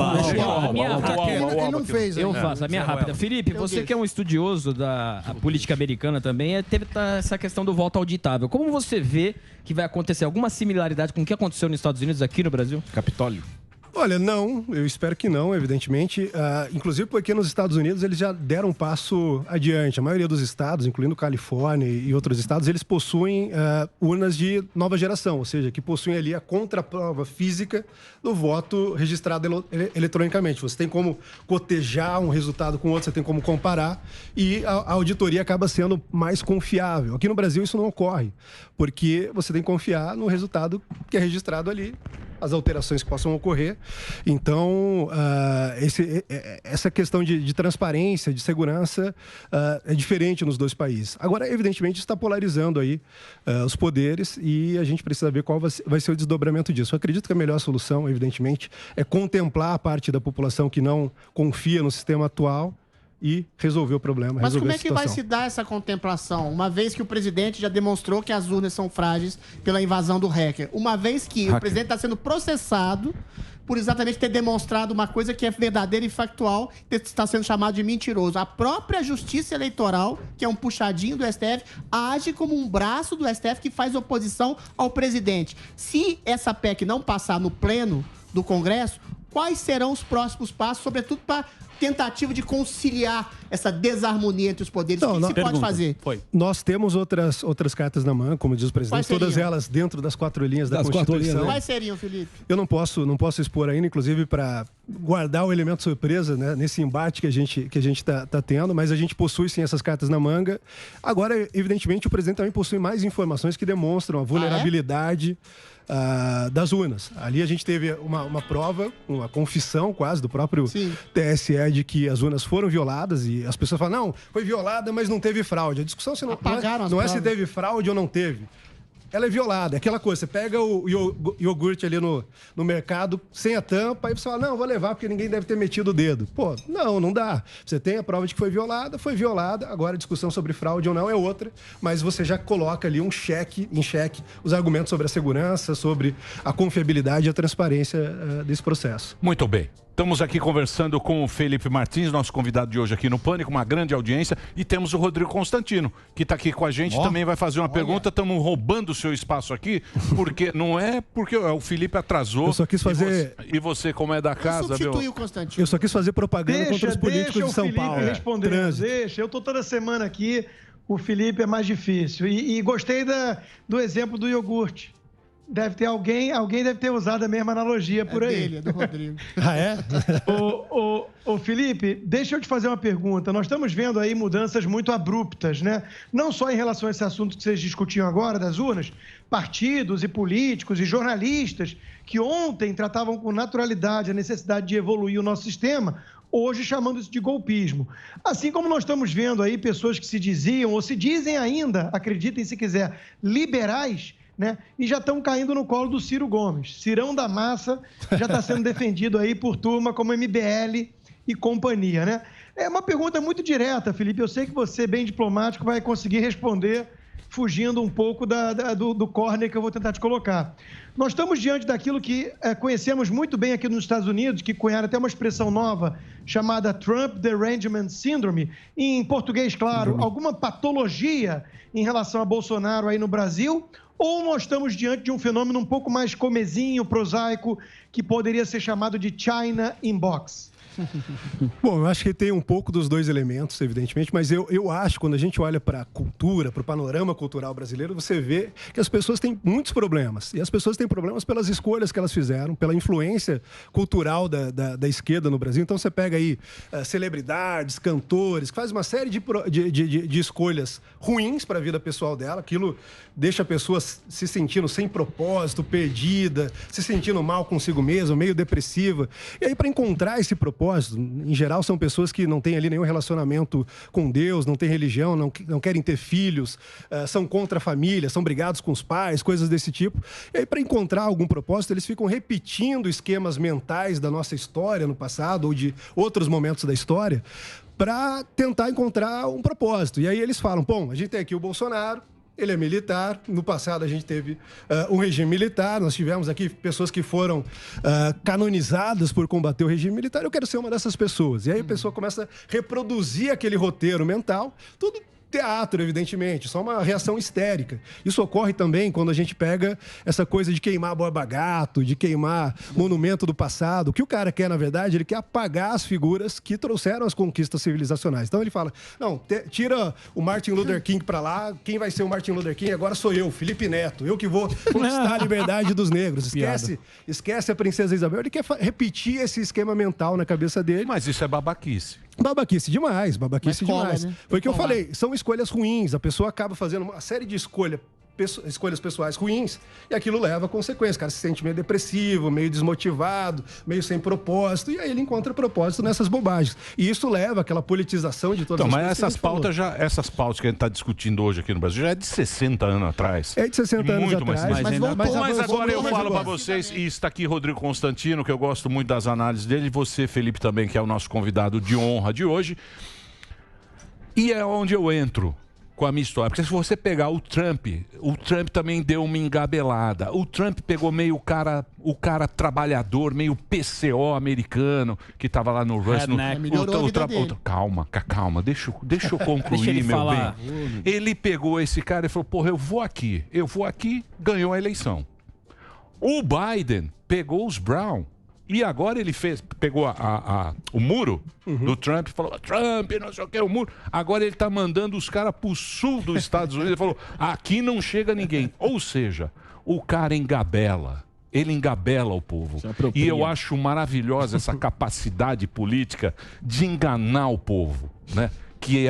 Ele não fez. Eu faço, a minha rápida. Felipe, você que é um estudioso da política americana também, teve essa questão do voto auditável. Como você vê que vai acontecer? Alguma similaridade com o que aconteceu nos Estados Unidos aqui no Brasil? Capitólio. Olha, não, eu espero que não, evidentemente. Inclusive porque nos Estados Unidos eles já deram um passo adiante. A maioria dos estados, incluindo Califórnia e outros estados, eles possuem urnas de nova geração, ou seja, que possuem ali a contraprova física do voto registrado eletronicamente. Você tem como cotejar um resultado com outro, você tem como comparar e a auditoria acaba sendo mais confiável. Aqui no Brasil isso não ocorre, porque você tem que confiar no resultado que é registrado ali, as alterações que possam ocorrer. Então, essa questão de transparência, de segurança, é diferente nos dois países. Agora, evidentemente, está polarizando aí os poderes e a gente precisa ver qual vai ser o desdobramento disso. Eu acredito que a melhor solução, evidentemente, é contemplar a parte da população que não confia no sistema atual e resolver o problema. Mas como é que vai se dar essa contemplação? Uma vez que o presidente já demonstrou que as urnas são frágeis pela invasão do hacker. Uma vez que o presidente está sendo processado por exatamente ter demonstrado uma coisa que é verdadeira e factual, está sendo chamado de mentiroso. A própria Justiça Eleitoral, que é um puxadinho do STF, age como um braço do STF que faz oposição ao presidente. Se essa PEC não passar no pleno do Congresso, quais serão os próximos passos, sobretudo para tentativa de conciliar essa desarmonia entre os poderes? O que se pode fazer? Nós temos outras cartas na mão, como diz o presidente, todas elas dentro das 4 linhas da Constituição. Quais seriam, Felipe? Eu não posso expor ainda, inclusive para guardar o elemento surpresa, né, nesse embate que a gente está tendo, mas a gente possui sim essas cartas na manga. Agora, evidentemente, o presidente também possui mais informações que demonstram a vulnerabilidade das urnas. Ali a gente teve uma prova, uma confissão quase do próprio TSE de que as urnas foram violadas e as pessoas falam, não, foi violada, mas não teve fraude. A discussão não é se teve fraude ou não teve. Ela é violada. É aquela coisa, você pega o iogurte ali no mercado sem a tampa, aí você fala, não, vou levar porque ninguém deve ter metido o dedo. Pô, não dá. Você tem a prova de que foi violada. Agora a discussão sobre fraude ou não é outra, mas você já coloca ali em xeque os argumentos sobre a segurança, sobre a confiabilidade e a transparência desse processo. Muito bem. Estamos aqui conversando com o Felipe Martins, nosso convidado de hoje aqui no Pânico, uma grande audiência. E temos o Rodrigo Constantino, que está aqui com a gente, também vai fazer uma pergunta. Estamos roubando o seu espaço aqui, porque não é porque o Felipe atrasou. Eu só quis fazer... E você como é da casa, substitui o Constantino. Eu só quis fazer propaganda contra os políticos de São Paulo. Deixa, eu estou toda semana aqui, o Felipe é mais difícil. E gostei do exemplo do iogurte. Deve ter alguém deve ter usado a mesma analogia por aí. É do Rodrigo. É? Ô Felipe, deixa eu te fazer uma pergunta. Nós estamos vendo aí mudanças muito abruptas, né? Não só em relação a esse assunto que vocês discutiam agora, das urnas, partidos e políticos e jornalistas que ontem tratavam com naturalidade a necessidade de evoluir o nosso sistema, hoje chamando isso de golpismo. Assim como nós estamos vendo aí pessoas que se diziam ou se dizem ainda, acreditem se quiser, liberais, né? E já estão caindo no colo do Ciro Gomes. Cirão da massa já está sendo defendido aí por turma como MBL e companhia, né? É uma pergunta muito direta, Felipe. Eu sei que você, bem diplomático, vai conseguir responder fugindo um pouco do corner que eu vou tentar te colocar. Nós estamos diante daquilo que conhecemos muito bem aqui nos Estados Unidos, que cunharam até uma expressão nova chamada Trump Derangement Syndrome. Em português, claro, alguma patologia em relação a Bolsonaro aí no Brasil, ou nós estamos diante de um fenômeno um pouco mais comezinho, prosaico, que poderia ser chamado de China Inbox? Bom, eu acho que tem um pouco dos dois elementos, evidentemente, mas eu acho, quando a gente olha para a cultura, para o panorama cultural brasileiro, você vê que as pessoas têm muitos problemas. E as pessoas têm problemas pelas escolhas que elas fizeram, pela influência cultural da esquerda no Brasil. Então, você pega aí celebridades, cantores, que fazem uma série de escolhas ruins para a vida pessoal dela. Aquilo deixa a pessoa se sentindo sem propósito, perdida, se sentindo mal consigo mesma, meio depressiva. E aí, para encontrar esse propósito, propósito. Em geral, são pessoas que não têm ali nenhum relacionamento com Deus, não têm religião, não querem ter filhos, são contra a família, são brigados com os pais, coisas desse tipo. E aí, para encontrar algum propósito, eles ficam repetindo esquemas mentais da nossa história no passado ou de outros momentos da história para tentar encontrar um propósito. E aí eles falam, bom, a gente tem aqui o Bolsonaro, ele é militar. No passado a gente teve um regime militar. Nós tivemos aqui pessoas que foram canonizadas por combater o regime militar. Eu quero ser uma dessas pessoas. E aí a pessoa começa a reproduzir aquele roteiro mental. Tudo teatro, evidentemente, só uma reação histérica. Isso ocorre também quando a gente pega essa coisa de queimar Borba Gato, de queimar monumento do passado. O que o cara quer, na verdade, ele quer apagar as figuras que trouxeram as conquistas civilizacionais. Então ele fala, não, tira o Martin Luther King pra lá, quem vai ser o Martin Luther King agora sou eu, Felipe Neto, eu que vou conquistar a liberdade dos negros. Esquece a princesa Isabel. Ele quer repetir esse esquema mental na cabeça dele. Mas isso é babaquice. Babaquice demais, babaquice demais. Né? Foi o que eu falei, são escolhas ruins, a pessoa acaba fazendo uma série de escolhas pessoais ruins e aquilo leva a consequências. O cara se sente meio depressivo, meio desmotivado, meio sem propósito, e aí ele encontra propósito nessas bobagens. E isso leva àquela politização de todas as coisas. Mas essas pautas que a gente está discutindo hoje aqui no Brasil já é de 60 anos atrás. É de 60 anos atrás. Mas agora eu falo para vocês, e está aqui Rodrigo Constantino, que eu gosto muito das análises dele, e você, Felipe, também, que é o nosso convidado de honra de hoje. E é onde eu entro com a minha história. Porque se você pegar o Trump também deu uma engabelada. O Trump pegou meio o cara trabalhador, meio PCO americano, que estava lá no Rush. Calma, deixa eu concluir, meu bem. Ele pegou esse cara e falou, porra, eu vou aqui, ganhou a eleição. O Biden pegou os Brown. E agora ele pegou o muro do Trump e falou, Trump, não sei o que, o muro. Agora ele está mandando os caras para o sul dos Estados Unidos. Ele falou, aqui não chega ninguém. Ou seja, o cara engabela. Ele engabela o povo. E eu acho maravilhosa essa capacidade política de enganar o povo, né? Que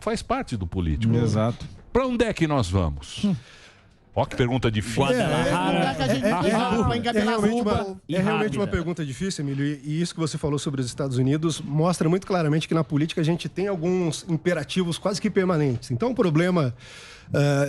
faz parte do político. Exato. Para onde é que nós vamos? Ó, que pergunta difícil. É realmente uma pergunta difícil, Emílio. E isso que você falou sobre os Estados Unidos mostra muito claramente que na política a gente tem alguns imperativos quase que permanentes. Então, o problema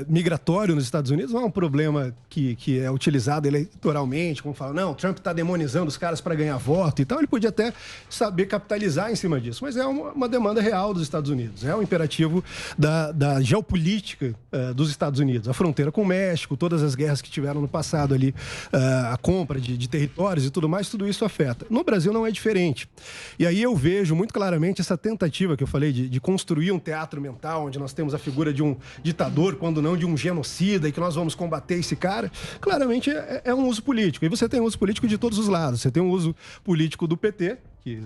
migratório nos Estados Unidos não é um problema que é utilizado eleitoralmente, como fala, não, Trump está demonizando os caras para ganhar voto e tal. Ele podia até saber capitalizar em cima disso, mas é uma demanda real dos Estados Unidos. É um imperativo da geopolítica dos Estados Unidos. A fronteira com o México, todas as guerras que tiveram no passado ali, a compra de territórios e tudo mais, tudo isso afeta. No Brasil não é diferente. E aí eu vejo muito claramente essa tentativa que eu falei de construir um teatro mental, onde nós temos a figura de um ditador, quando não de um genocida, e que nós vamos combater esse cara, claramente é um uso político. E você tem um uso político de todos os lados. Você tem um uso político do PT, que,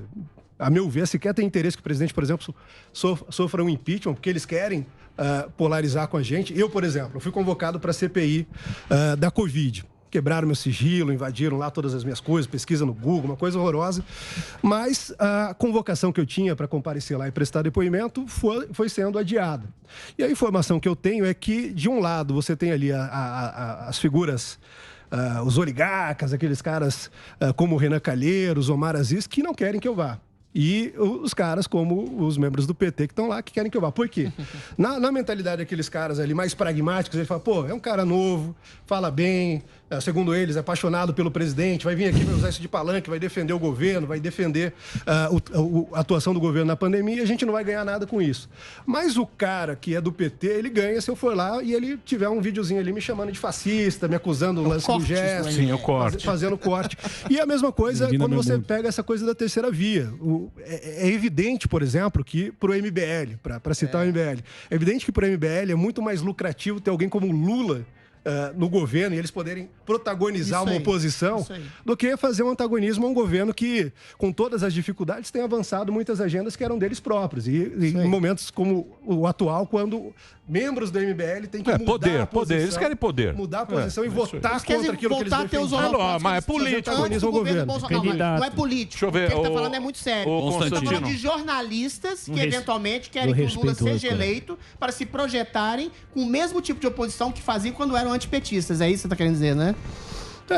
a meu ver, sequer tem interesse que o presidente, por exemplo, sofra um impeachment, porque eles querem polarizar com a gente. Eu, por exemplo, fui convocado para a CPI da Covid. Quebraram meu sigilo, invadiram lá todas as minhas coisas, pesquisa no Google, uma coisa horrorosa. Mas a convocação que eu tinha para comparecer lá e prestar depoimento foi sendo adiada. E a informação que eu tenho é que, de um lado, você tem ali as figuras, os oligarcas, aqueles caras como o Renan Calheiros, Omar Aziz, que não querem que eu vá. E os caras como os membros do PT que estão lá, que querem que eu vá. Por quê? Na mentalidade daqueles caras ali mais pragmáticos, eles falam, pô, é um cara novo, fala bem, segundo eles, é apaixonado pelo presidente, vai vir aqui, vai usar isso de palanque, vai defender o governo, vai defender a atuação do governo na pandemia, e a gente não vai ganhar nada com isso. Mas o cara que é do PT, ele ganha se eu for lá e ele tiver um videozinho ali me chamando de fascista, me acusando do lance do gesto. Sim, o corte. Fazendo corte. E a mesma coisa quando você pega essa coisa da terceira via. É evidente, por exemplo, que para o MBL, para citar o MBL, é evidente que para o MBL é muito mais lucrativo ter alguém como Lula no governo e eles poderem protagonizar uma oposição do que fazer um antagonismo a um governo que, com todas as dificuldades, tem avançado muitas agendas que eram deles próprios. E em momentos como o atual, quando membros do MBL têm que mudar a posição, eles querem poder. Mudar a posição e votar contra aquilo que eles defendem. Mas é político. Não é político. Deixa eu ver, o que ele está falando é muito sério. Ele está falando de jornalistas que eventualmente querem que o Lula seja eleito para se projetarem com o mesmo tipo de oposição que faziam quando eram antipetistas. É isso que você está querendo dizer, né?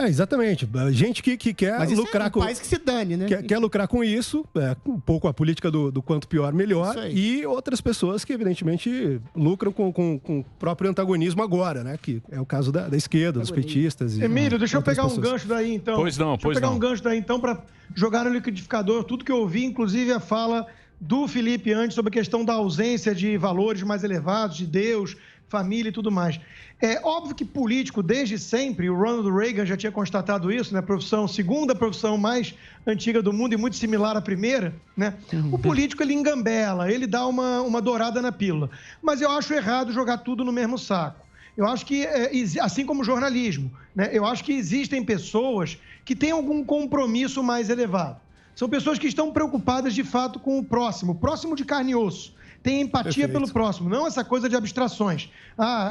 Exatamente. Gente que quer lucrar com... Mas isso é um país que se dane, né? Quer lucrar com isso, um pouco a política do quanto pior, melhor. E outras pessoas que, evidentemente, lucram com o próprio antagonismo agora, né? Que é o caso da esquerda, dos petistas. Emílio, deixa eu pegar um gancho daí, então. Pois não. Um gancho daí, então, para jogar no liquidificador tudo que eu ouvi, inclusive a fala do Felipe antes sobre a questão da ausência de valores mais elevados, de Deus, família e tudo mais. É óbvio que político, desde sempre, o Ronald Reagan já tinha constatado isso, né? Segunda profissão mais antiga do mundo e muito similar à primeira, né? O político, ele engambela, ele dá uma dourada na pílula. Mas eu acho errado jogar tudo no mesmo saco. Eu acho que, assim como o jornalismo, né? Eu acho que existem pessoas que têm algum compromisso mais elevado. São pessoas que estão preocupadas, de fato, com o próximo de carne e osso. Tem empatia pelo próximo, não essa coisa de abstrações.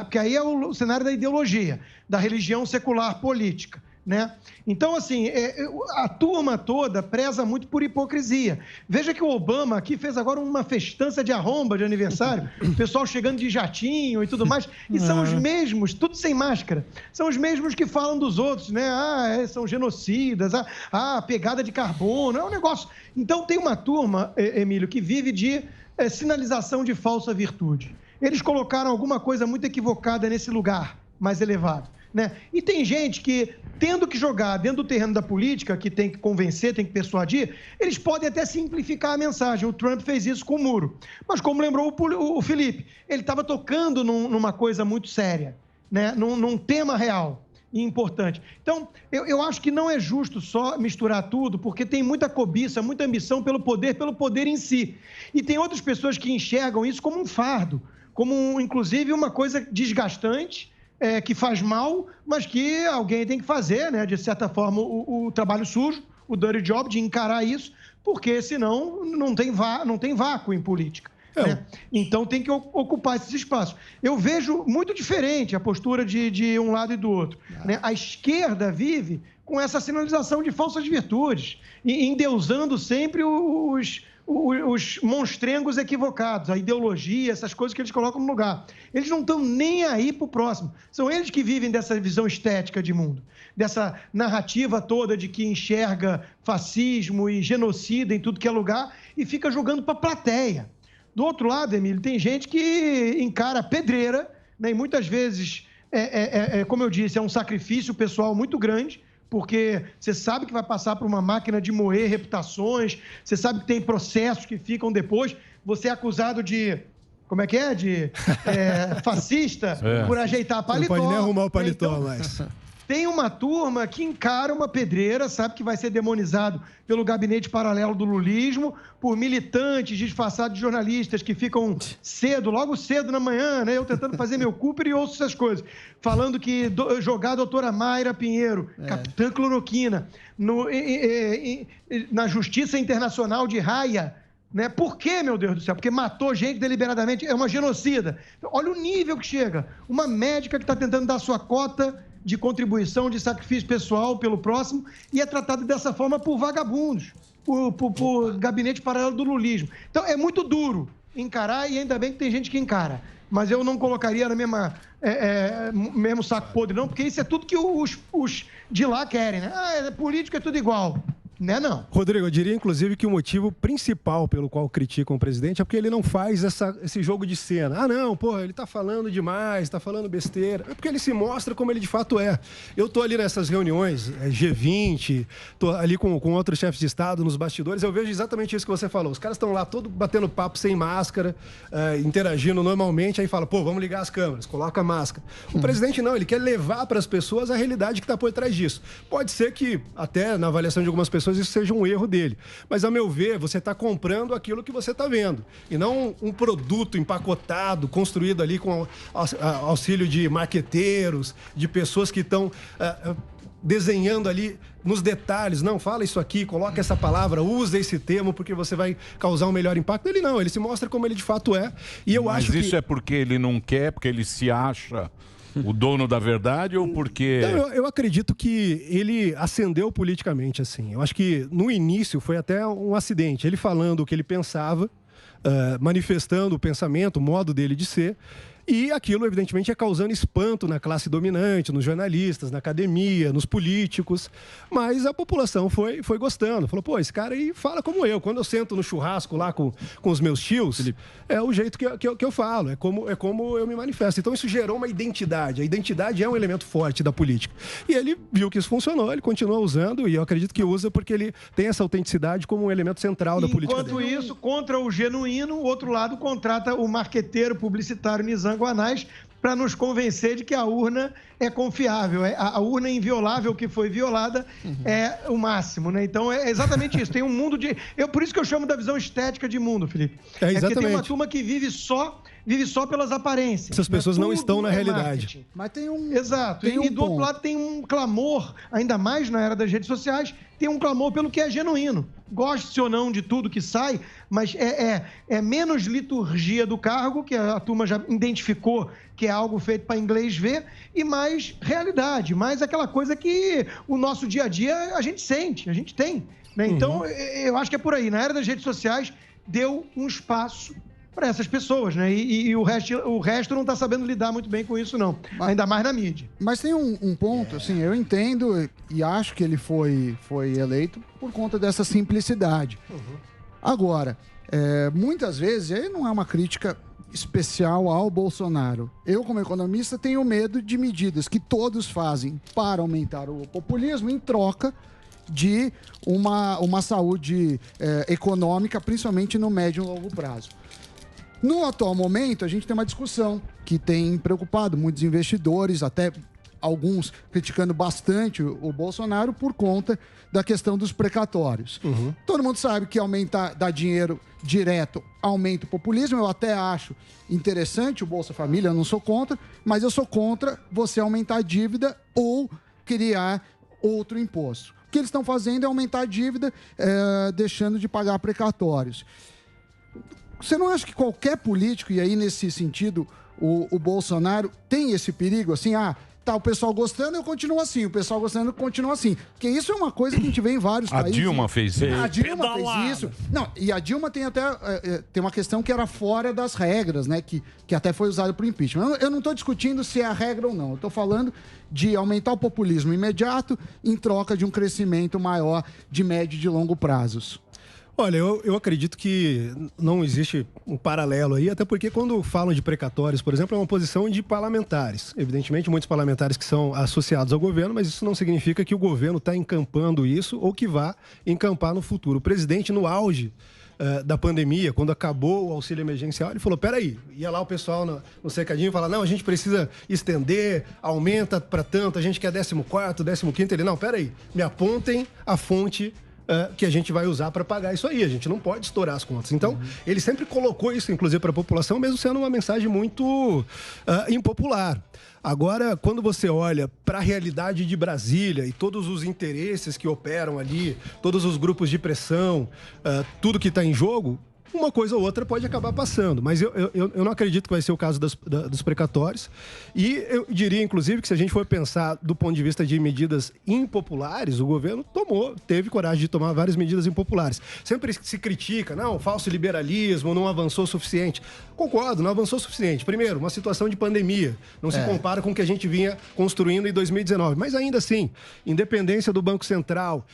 Porque aí é o cenário da ideologia, da religião secular política, né? Então, assim, a turma toda preza muito por hipocrisia. Veja que o Obama aqui fez agora uma festança de arromba de aniversário, o pessoal chegando de jatinho e tudo mais, e são os mesmos, tudo sem máscara, são os mesmos que falam dos outros, né? São genocidas, pegada de carbono, é um negócio. Então, tem uma turma, Emílio, que vive de sinalização de falsa virtude. Eles colocaram alguma coisa muito equivocada nesse lugar mais elevado, né? E tem gente que, tendo que jogar dentro do terreno da política, que tem que convencer, tem que persuadir, eles podem até simplificar a mensagem. O Trump fez isso com o muro. Mas, como lembrou o Felipe, ele estava tocando numa coisa muito séria, né? Num tema real e importante. Então, eu acho que não é justo só misturar tudo, porque tem muita cobiça, muita ambição pelo poder em si. E tem outras pessoas que enxergam isso como um fardo, como, inclusive, uma coisa desgastante, que faz mal, mas que alguém tem que fazer, né? De certa forma, o trabalho sujo, o dirty job, de encarar isso, porque senão não tem vácuo em política. Né? Então tem que ocupar esses espaços. Eu vejo muito diferente a postura de um lado e do outro. Né? A esquerda vive com essa sinalização de falsas virtudes, e endeusando sempre os monstrengos equivocados, a ideologia, essas coisas que eles colocam no lugar. Eles não estão nem aí para o próximo. São eles que vivem dessa visão estética de mundo, dessa narrativa toda de que enxerga fascismo e genocida em tudo que é lugar e fica jogando para a plateia. Do outro lado, Emílio, tem gente que encara a pedreira, né? E muitas vezes, como eu disse, é um sacrifício pessoal muito grande, porque você sabe que vai passar por uma máquina de moer reputações, você sabe que tem processos que ficam depois, você é acusado de... Como é que é? De fascista por ajeitar paletó. Não pode nem arrumar o paletó mais. Tem uma turma que encara uma pedreira, sabe que vai ser demonizado pelo gabinete paralelo do lulismo, por militantes disfarçados de jornalistas que ficam logo cedo na manhã, né? Eu tentando fazer meu Cooper e ouço essas coisas. Falando que jogar a doutora Mayra Pinheiro, capitã cloroquina, na Justiça Internacional de Haia, né? Por quê, meu Deus do céu? Porque matou gente deliberadamente, é uma genocida. Olha o nível que chega. Uma médica que está tentando dar sua cota de contribuição, de sacrifício pessoal pelo próximo, e é tratada dessa forma por vagabundos, por gabinete paralelo do lulismo. Então, é muito duro encarar, e ainda bem que tem gente que encara. Mas eu não colocaria no mesmo saco podre, não, porque isso é tudo que os de lá querem, né? Político é tudo igual. Não. Rodrigo, eu diria, inclusive, que o motivo principal pelo qual criticam o presidente é porque ele não faz esse jogo de cena. Não, ele tá falando demais, tá falando besteira. É porque ele se mostra como ele de fato é. Eu tô ali nessas reuniões, G20, tô ali com outros chefes de Estado nos bastidores, eu vejo exatamente isso que você falou. Os caras estão lá todos batendo papo sem máscara, interagindo normalmente, aí fala, vamos ligar as câmeras, coloca a máscara. O presidente não, ele quer levar para as pessoas a realidade que está por trás disso. Pode ser que, até na avaliação de algumas pessoas, isso seja um erro dele. Mas, a meu ver, você está comprando aquilo que você está vendo. E não um produto empacotado, construído ali com auxílio de marqueteiros, de pessoas que estão desenhando ali nos detalhes. Não, fala isso aqui, coloca essa palavra, usa esse termo porque você vai causar um melhor impacto. Ele não, ele se mostra como ele de fato é. E eu acho que... Mas isso é porque ele não quer, porque ele se acha... o dono da verdade ou porque... Eu acredito que ele ascendeu politicamente, assim. Eu acho que no início foi até um acidente. Ele falando o que ele pensava, manifestando o pensamento, o modo dele de ser. E aquilo, evidentemente, ia causando espanto na classe dominante, nos jornalistas, na academia, nos políticos. Mas a população foi gostando. Falou, pô, esse cara aí fala como eu. Quando eu sento no churrasco lá com os meus tios, é o jeito que eu falo, é como eu me manifesto. Então isso gerou uma identidade. A identidade é um elemento forte da política. E ele viu que isso funcionou, ele continua usando, e eu acredito que usa porque ele tem essa autenticidade como um elemento central da política dele. Enquanto isso, contra o genuíno, o outro lado contrata o marqueteiro publicitário Nizam Guanais para nos convencer de que a urna é confiável, a urna inviolável que foi violada é o máximo, né? Então é exatamente isso. Tem um mundo de... Por isso que eu chamo da visão estética de mundo, Felipe. Exatamente. Porque tem uma turma que vive só pelas aparências. Essas pessoas não estão na realidade. Marketing. Mas tem um... Exato. E do outro lado tem um clamor, ainda mais na era das redes sociais, tem um clamor pelo que é genuíno. Goste ou não de tudo que sai, mas é menos liturgia do cargo, que a turma já identificou que é algo feito para inglês ver, e mais realidade, mais aquela coisa que o nosso dia a dia a gente sente, a gente tem. Né? Então, eu acho que é por aí. Na era das redes sociais, deu um espaço para essas pessoas, né? E o resto não está sabendo lidar muito bem com isso, não. Ainda mais na mídia. Mas tem um ponto, assim, eu entendo e acho que ele foi eleito por conta dessa simplicidade. Agora, muitas vezes, aí não é uma crítica especial ao Bolsonaro. Eu, como economista, tenho medo de medidas que todos fazem para aumentar o populismo em troca de uma saúde econômica, principalmente no médio e longo prazo. No atual momento, a gente tem uma discussão que tem preocupado muitos investidores, até alguns criticando bastante o Bolsonaro por conta da questão dos precatórios. Todo mundo sabe que dar dinheiro direto aumenta o populismo. Eu até acho interessante o Bolsa Família, eu não sou contra, mas eu sou contra você aumentar a dívida ou criar outro imposto. O que eles estão fazendo é aumentar a dívida, deixando de pagar precatórios. Você não acha que qualquer político, e aí nesse sentido o Bolsonaro tem esse perigo, assim, tá o pessoal gostando, eu continuo assim, o pessoal gostando, eu continuo assim. Porque isso é uma coisa que a gente vê em vários países. A Dilma fez isso. A Dilma fez isso. Não, e a Dilma tem até tem uma questão que era fora das regras, né, que até foi usada para o impeachment. Eu não estou discutindo se é a regra ou não, eu estou falando de aumentar o populismo imediato em troca de um crescimento maior de médio e de longo prazos. Olha, eu acredito que não existe um paralelo aí, até porque quando falam de precatórios, por exemplo, é uma posição de parlamentares. Evidentemente, muitos parlamentares que são associados ao governo, mas isso não significa que o governo está encampando isso ou que vá encampar no futuro. O presidente, no auge da pandemia, quando acabou o auxílio emergencial, ele falou, peraí, ia lá o pessoal no cercadinho e fala, não, a gente precisa estender, aumenta para tanto, a gente quer 14º, 15º, ele, não, peraí, me apontem a fonte que a gente vai usar para pagar isso aí. A gente não pode estourar as contas. Então, ele sempre colocou isso, inclusive, para a população, mesmo sendo uma mensagem muito impopular. Agora, quando você olha para a realidade de Brasília e todos os interesses que operam ali, todos os grupos de pressão, tudo que está em jogo, uma coisa ou outra pode acabar passando, mas eu não acredito que vai ser o caso dos precatórios. E eu diria, inclusive, que se a gente for pensar do ponto de vista de medidas impopulares, o governo teve coragem de tomar várias medidas impopulares. Sempre se critica, não, falso liberalismo, não avançou o suficiente. Concordo, não avançou o suficiente. Primeiro, uma situação de pandemia, não se compara com o que a gente vinha construindo em 2019. Mas ainda assim, independência do Banco Central,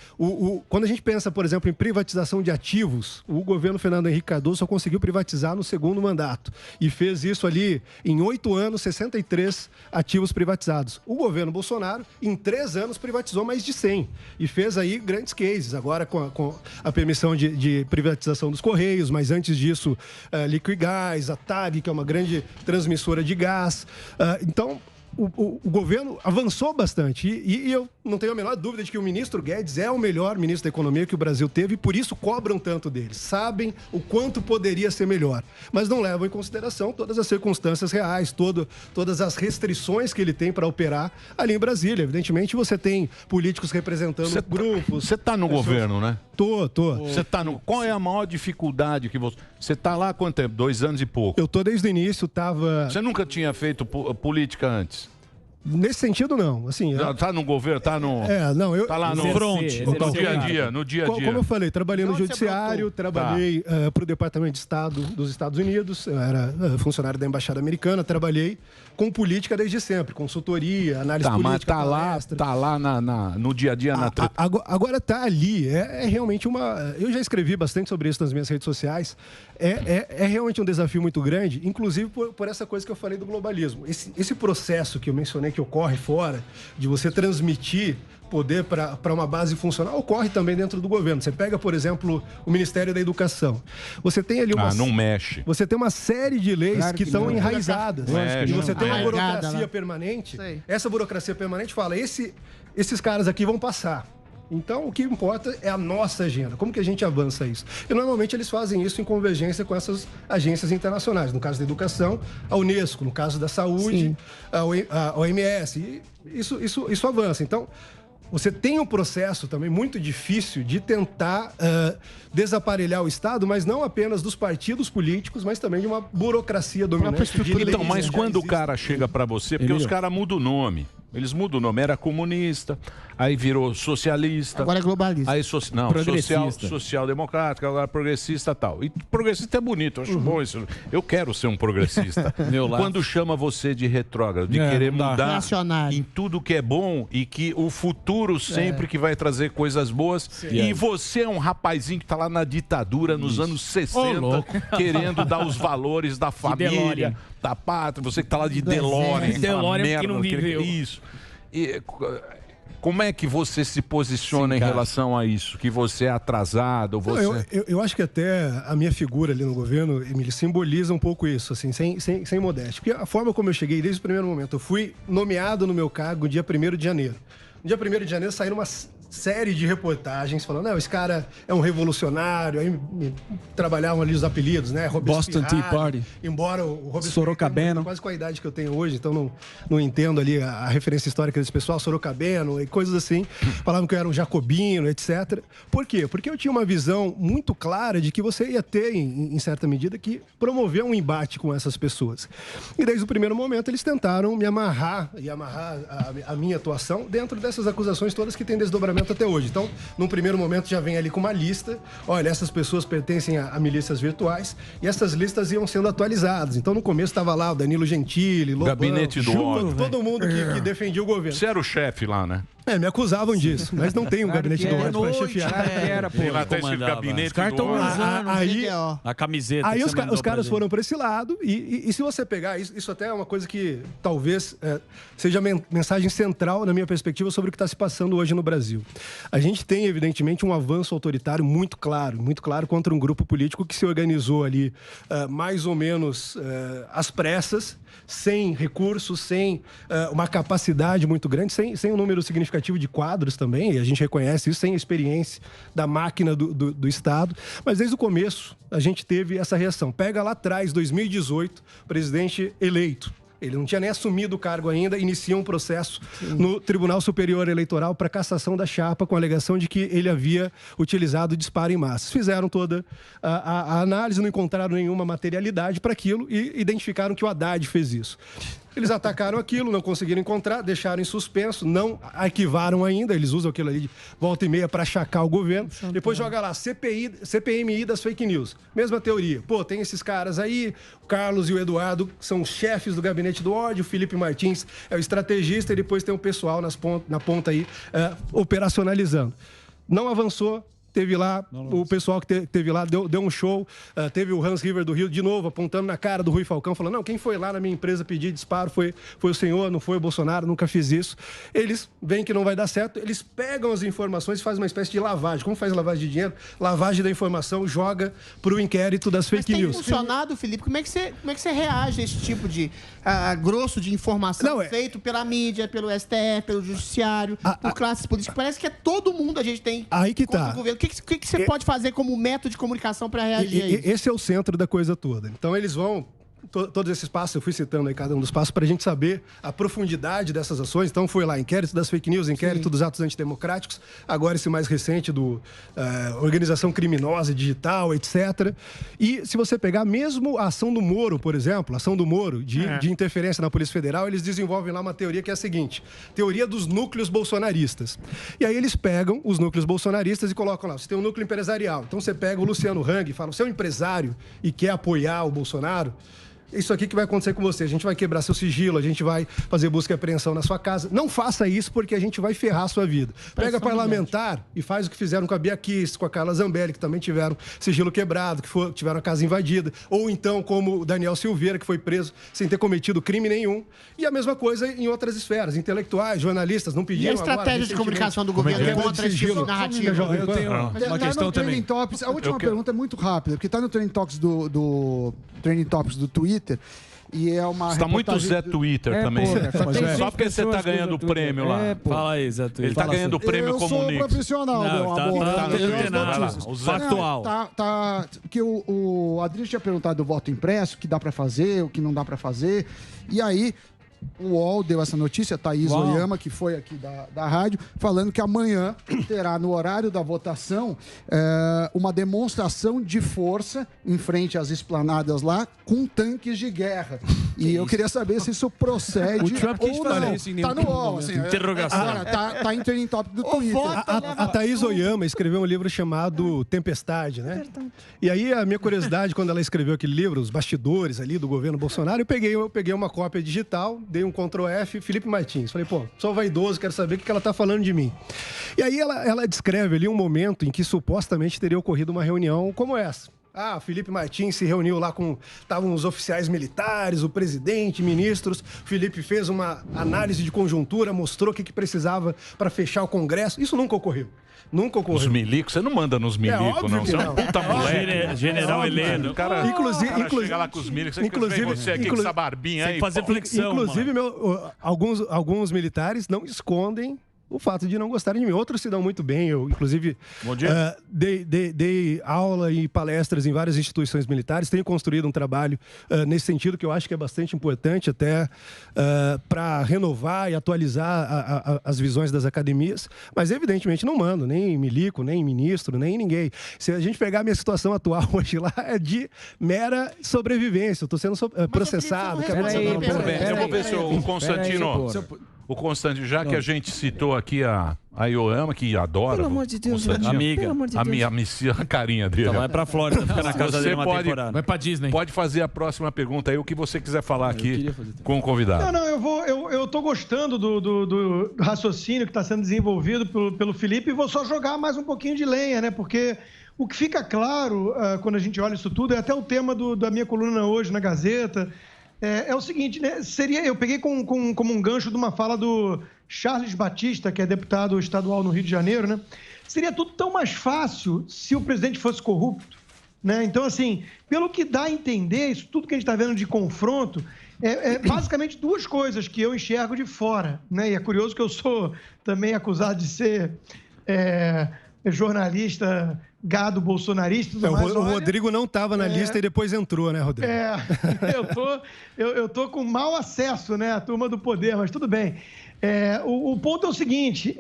quando a gente pensa, por exemplo, em privatização de ativos, o governo Fernando Henrique Cardoso só conseguiu privatizar no segundo mandato. E fez isso ali, em 8 anos, 63 ativos privatizados. O governo Bolsonaro, em 3 anos, privatizou mais de 100. E fez aí grandes cases. Agora com a permissão de privatização dos Correios, mas antes disso, Liquigás, a TAG, que é uma grande transmissora de gás. Então, o governo avançou bastante e eu não tenho a menor dúvida de que o ministro Guedes é o melhor ministro da economia que o Brasil teve e por isso cobram tanto dele. Sabem o quanto poderia ser melhor, mas não levam em consideração todas as circunstâncias reais, todas as restrições que ele tem para operar ali em Brasília. Evidentemente, você tem políticos representando grupos. Você está no governo, né? Tô. Você tá no... Qual é a maior dificuldade que você... Você está lá há quanto tempo? 2 anos e pouco. Eu tô desde o início, Você nunca tinha feito política antes? Nesse sentido, não. Assim, tá no governo, tá no... tá lá no front, no dia a dia, no dia a dia. Como eu falei, trabalhei no judiciário, trabalhei para o Departamento de Estado dos Estados Unidos, eu era funcionário da Embaixada Americana, trabalhei com política desde sempre, consultoria, análise política, mas tá lá no dia a dia na treta. Agora tá ali, é realmente uma... Eu já escrevi bastante sobre isso nas minhas redes sociais, é realmente um desafio muito grande, inclusive por essa coisa que eu falei do globalismo. Esse processo que eu mencionei que ocorre fora, de você transmitir poder para uma base funcional, ocorre também dentro do governo. Você pega, por exemplo, o Ministério da Educação. Você tem ali uma... não mexe. Você tem uma série de leis que estão enraizadas. Mexe, e você tem uma burocracia permanente. Essa burocracia permanente fala, esses caras aqui vão passar. Então, o que importa é a nossa agenda. Como que a gente avança isso? E, normalmente, eles fazem isso em convergência com essas agências internacionais. No caso da educação, a Unesco. No caso da saúde, a OMS. E isso avança. Então, você tem um processo também muito difícil de tentar desaparelhar o Estado, mas não apenas dos partidos políticos, mas também de uma burocracia dominante. Então, mas quando o cara chega para você, porque os caras mudam o nome. Eles mudam o nome. Era comunista, aí virou socialista. Agora é globalista. Aí social-democrático, agora progressista e tal. E progressista é bonito, eu acho bom isso. Eu quero ser um progressista. Quando chama você de retrógrado, de querer mudar em tudo que é bom e que o futuro sempre que vai trazer coisas boas. E você é um rapazinho que tá lá na ditadura nos anos 60, querendo dar os valores da família, da pátria. Você que tá lá de DeLorean. DeLorean que não viveu. Isso. E como é que você se posiciona em relação a isso? Que você é atrasado? Eu acho que até a minha figura ali no governo me simboliza um pouco isso, assim, sem modéstia. Porque a forma como eu cheguei desde o primeiro momento, eu fui nomeado no meu cargo dia 1º de janeiro. No dia 1º de janeiro saíram uma série de reportagens falando, esse cara é um revolucionário, aí trabalhavam ali os apelidos, né? Boston Tea Party. Embora o Robespierre Sorocabeno, quase com a idade que eu tenho hoje, então não entendo ali a referência histórica desse pessoal, Sorocabeno e coisas assim, falavam que eu era um jacobino, etc. Por quê? Porque eu tinha uma visão muito clara de que você ia ter, em certa medida, que promover um embate com essas pessoas. E desde o primeiro momento eles tentaram me amarrar a minha atuação dentro dessas acusações todas que tem desdobramento até hoje. Então, num primeiro momento já vem ali com uma lista, olha, essas pessoas pertencem a milícias virtuais, e essas listas iam sendo atualizadas. Então, no começo estava lá o Danilo Gentili, Lobão, Gabinete do ódio, todo mundo que defendia o governo. Você era o chefe lá, né? Me acusavam disso, mas não tem um gabinete do ódio para chefiar. Tem lá até esse gabinete do ódio. Aí, a camiseta. Aí os caras foram para esse lado, e se você pegar, isso até é uma coisa que talvez seja a mensagem central, na minha perspectiva, sobre o que está se passando hoje no Brasil. A gente tem, evidentemente, um avanço autoritário muito claro contra um grupo político que se organizou ali mais ou menos às pressas, sem recursos, sem uma capacidade muito grande, sem um número significativo de quadros também, e a gente reconhece isso, sem a experiência da máquina do Estado. Mas desde o começo a gente teve essa reação. Pega lá atrás, 2018, presidente eleito. Ele não tinha nem assumido o cargo ainda, inicia um processo no Tribunal Superior Eleitoral para cassação da chapa, com a alegação de que ele havia utilizado disparo em massa. Fizeram toda a análise, não encontraram nenhuma materialidade para aquilo e identificaram que o Haddad fez isso. Eles atacaram aquilo, não conseguiram encontrar, deixaram em suspenso, não arquivaram ainda, eles usam aquilo ali de volta e meia para achacar o governo. Depois joga lá, CPMI das fake news. Mesma teoria. Tem esses caras aí, o Carlos e o Eduardo são os chefes do gabinete do ódio, o Felipe Martins é o estrategista e depois tem o pessoal na ponta aí operacionalizando. Não avançou. Teve lá, o pessoal que teve lá deu um show, teve o Hans River do Rio de novo, apontando na cara do Rui Falcão, falando, não, quem foi lá na minha empresa pedir disparo foi o senhor, não foi o Bolsonaro, nunca fiz isso. Eles veem que não vai dar certo, eles pegam as informações e fazem uma espécie de lavagem. Como faz lavagem de dinheiro? Lavagem da informação, joga para o inquérito das fake news. Mas tem funcionado, Felipe? Como é que você reage a esse tipo de grosso de informação feito pela mídia, pelo STF, pelo judiciário, por classes políticas? Parece que todo mundo a gente tem aí que tá. O governo. O que você pode fazer como método de comunicação para reagir a isso? Esse é o centro da coisa toda. Então, eles vão todos esses passos, eu fui citando aí cada um dos passos para a gente saber a profundidade dessas ações. Então foi lá, inquérito das fake news, inquérito dos atos antidemocráticos, agora esse mais recente do organização criminosa digital, etc. E se você pegar mesmo a ação do Moro, por exemplo, a ação do Moro de interferência na Polícia Federal, eles desenvolvem lá uma teoria que é a seguinte, teoria dos núcleos bolsonaristas. E aí eles pegam os núcleos bolsonaristas e colocam lá, você tem um núcleo empresarial, então você pega o Luciano Hang e fala, você é um empresário e quer apoiar o Bolsonaro, isso aqui que vai acontecer com você, a gente vai quebrar seu sigilo, a gente vai fazer busca e apreensão na sua casa. Não faça isso porque a gente vai ferrar a sua vida. Pega parlamentar e faz o que fizeram com a Bia Kicis, com a Carla Zambelli, que também tiveram sigilo quebrado, que tiveram a casa invadida. Ou então como o Daniel Silveira, que foi preso sem ter cometido crime nenhum. E a mesma coisa em outras esferas, intelectuais, jornalistas, não pediram. E a estratégia de comunicação do governo contra esse tipo de narrativa? Eu tenho uma questão também. Topics, a última pergunta é muito rápida, porque está no Trending Topics do Trending Topics do Twitter. E é uma Você tá muito Zé Twitter também. Só porque você tá ganhando o prêmio lá. Fala aí, Zé Twitter. Ele tá ganhando o prêmio como Nick. Eu sou profissional, meu amor. O Zé atual. Que o Adriano tinha perguntado do voto impresso, o que dá pra fazer, o que não dá pra fazer. E aí, o UOL deu essa notícia, Thaís Oyama, que foi aqui da rádio, falando que amanhã terá, no horário da votação, uma demonstração de força em frente às esplanadas lá, com tanques de guerra. E eu queria saber se isso procede o Trump ou não. Tá no UOL, assim. Interrogação. Agora, tá em trending topic do Twitter. A Thaís Oyama escreveu um livro chamado Tempestade, né? E aí, a minha curiosidade, quando ela escreveu aquele livro, os bastidores ali do governo Bolsonaro, eu peguei uma cópia digital, dei um Ctrl F, Felipe Martins. Falei, pô, sou vaidoso, quero saber o que ela tá falando de mim. E aí ela descreve ali um momento em que supostamente teria ocorrido uma reunião como essa. Ah, Felipe Martins se reuniu lá com... Estavam os oficiais militares, o presidente, ministros. Felipe fez uma análise de conjuntura, mostrou o que precisava para fechar o Congresso. Isso nunca ocorreu. Nunca ocorreu. Os milicos, você não manda nos milicos, não. Você é um puta moleque. General Heleno. Inclusive, chega lá com os milicos, você aqui com essa barbinha aí. Tem que fazer flexão. Inclusive, alguns militares não escondem o fato de não gostarem de mim. Outros se dão muito bem. Eu, inclusive, dei aula e palestras em várias instituições militares. Tenho construído um trabalho nesse sentido que eu acho que é bastante importante até para renovar e atualizar as visões das academias. Mas, evidentemente, não mando nem milico, nem ministro, nem ninguém. Se a gente pegar a minha situação atual hoje lá, é de mera sobrevivência. Eu estou sendo processado. Eu vou ver se o Constantino... O Constantino, já que a gente citou aqui a Ioama, que adora. Pelo amor de Deus, amiga. Pelo amor de Deus. A carinha dele. Então vai pra Flórida, fica na casa dele uma temporada. Vai pra Disney. Pode fazer a próxima pergunta aí, o que você quiser falar aqui com o convidado. Eu tô gostando do raciocínio que está sendo desenvolvido pelo Felipe e vou só jogar mais um pouquinho de lenha, né? Porque o que fica claro quando a gente olha isso tudo, é até o tema da minha coluna hoje na Gazeta, é o seguinte, né? Eu peguei como um gancho de uma fala do Charles Batista, que é deputado estadual no Rio de Janeiro, né? Seria tudo tão mais fácil se o presidente fosse corrupto, né? Então, assim, pelo que dá a entender, isso tudo que a gente está vendo de confronto, é basicamente duas coisas que eu enxergo de fora, né? E é curioso que eu sou também acusado de ser jornalista gado bolsonarista. O Rodrigo não estava na lista e depois entrou, né, Rodrigo? Eu tô com mau acesso, né, à turma do poder, mas tudo bem. O ponto é o seguinte,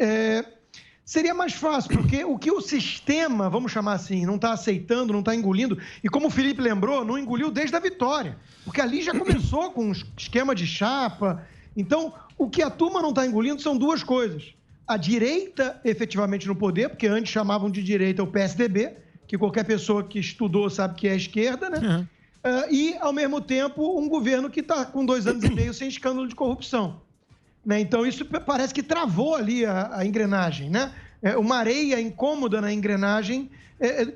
seria mais fácil, porque o que o sistema, vamos chamar assim, não está aceitando, não está engolindo, e como o Felipe lembrou, não engoliu desde a vitória, porque ali já começou com um esquema de chapa. Então, o que a turma não está engolindo são duas coisas. A direita efetivamente no poder, porque antes chamavam de direita o PSDB, que qualquer pessoa que estudou sabe que é a esquerda, né? E, ao mesmo tempo, um governo que está com 2 anos e meio sem escândalo de corrupção. Né? Então, isso parece que travou ali a engrenagem, né? Uma areia incômoda na engrenagem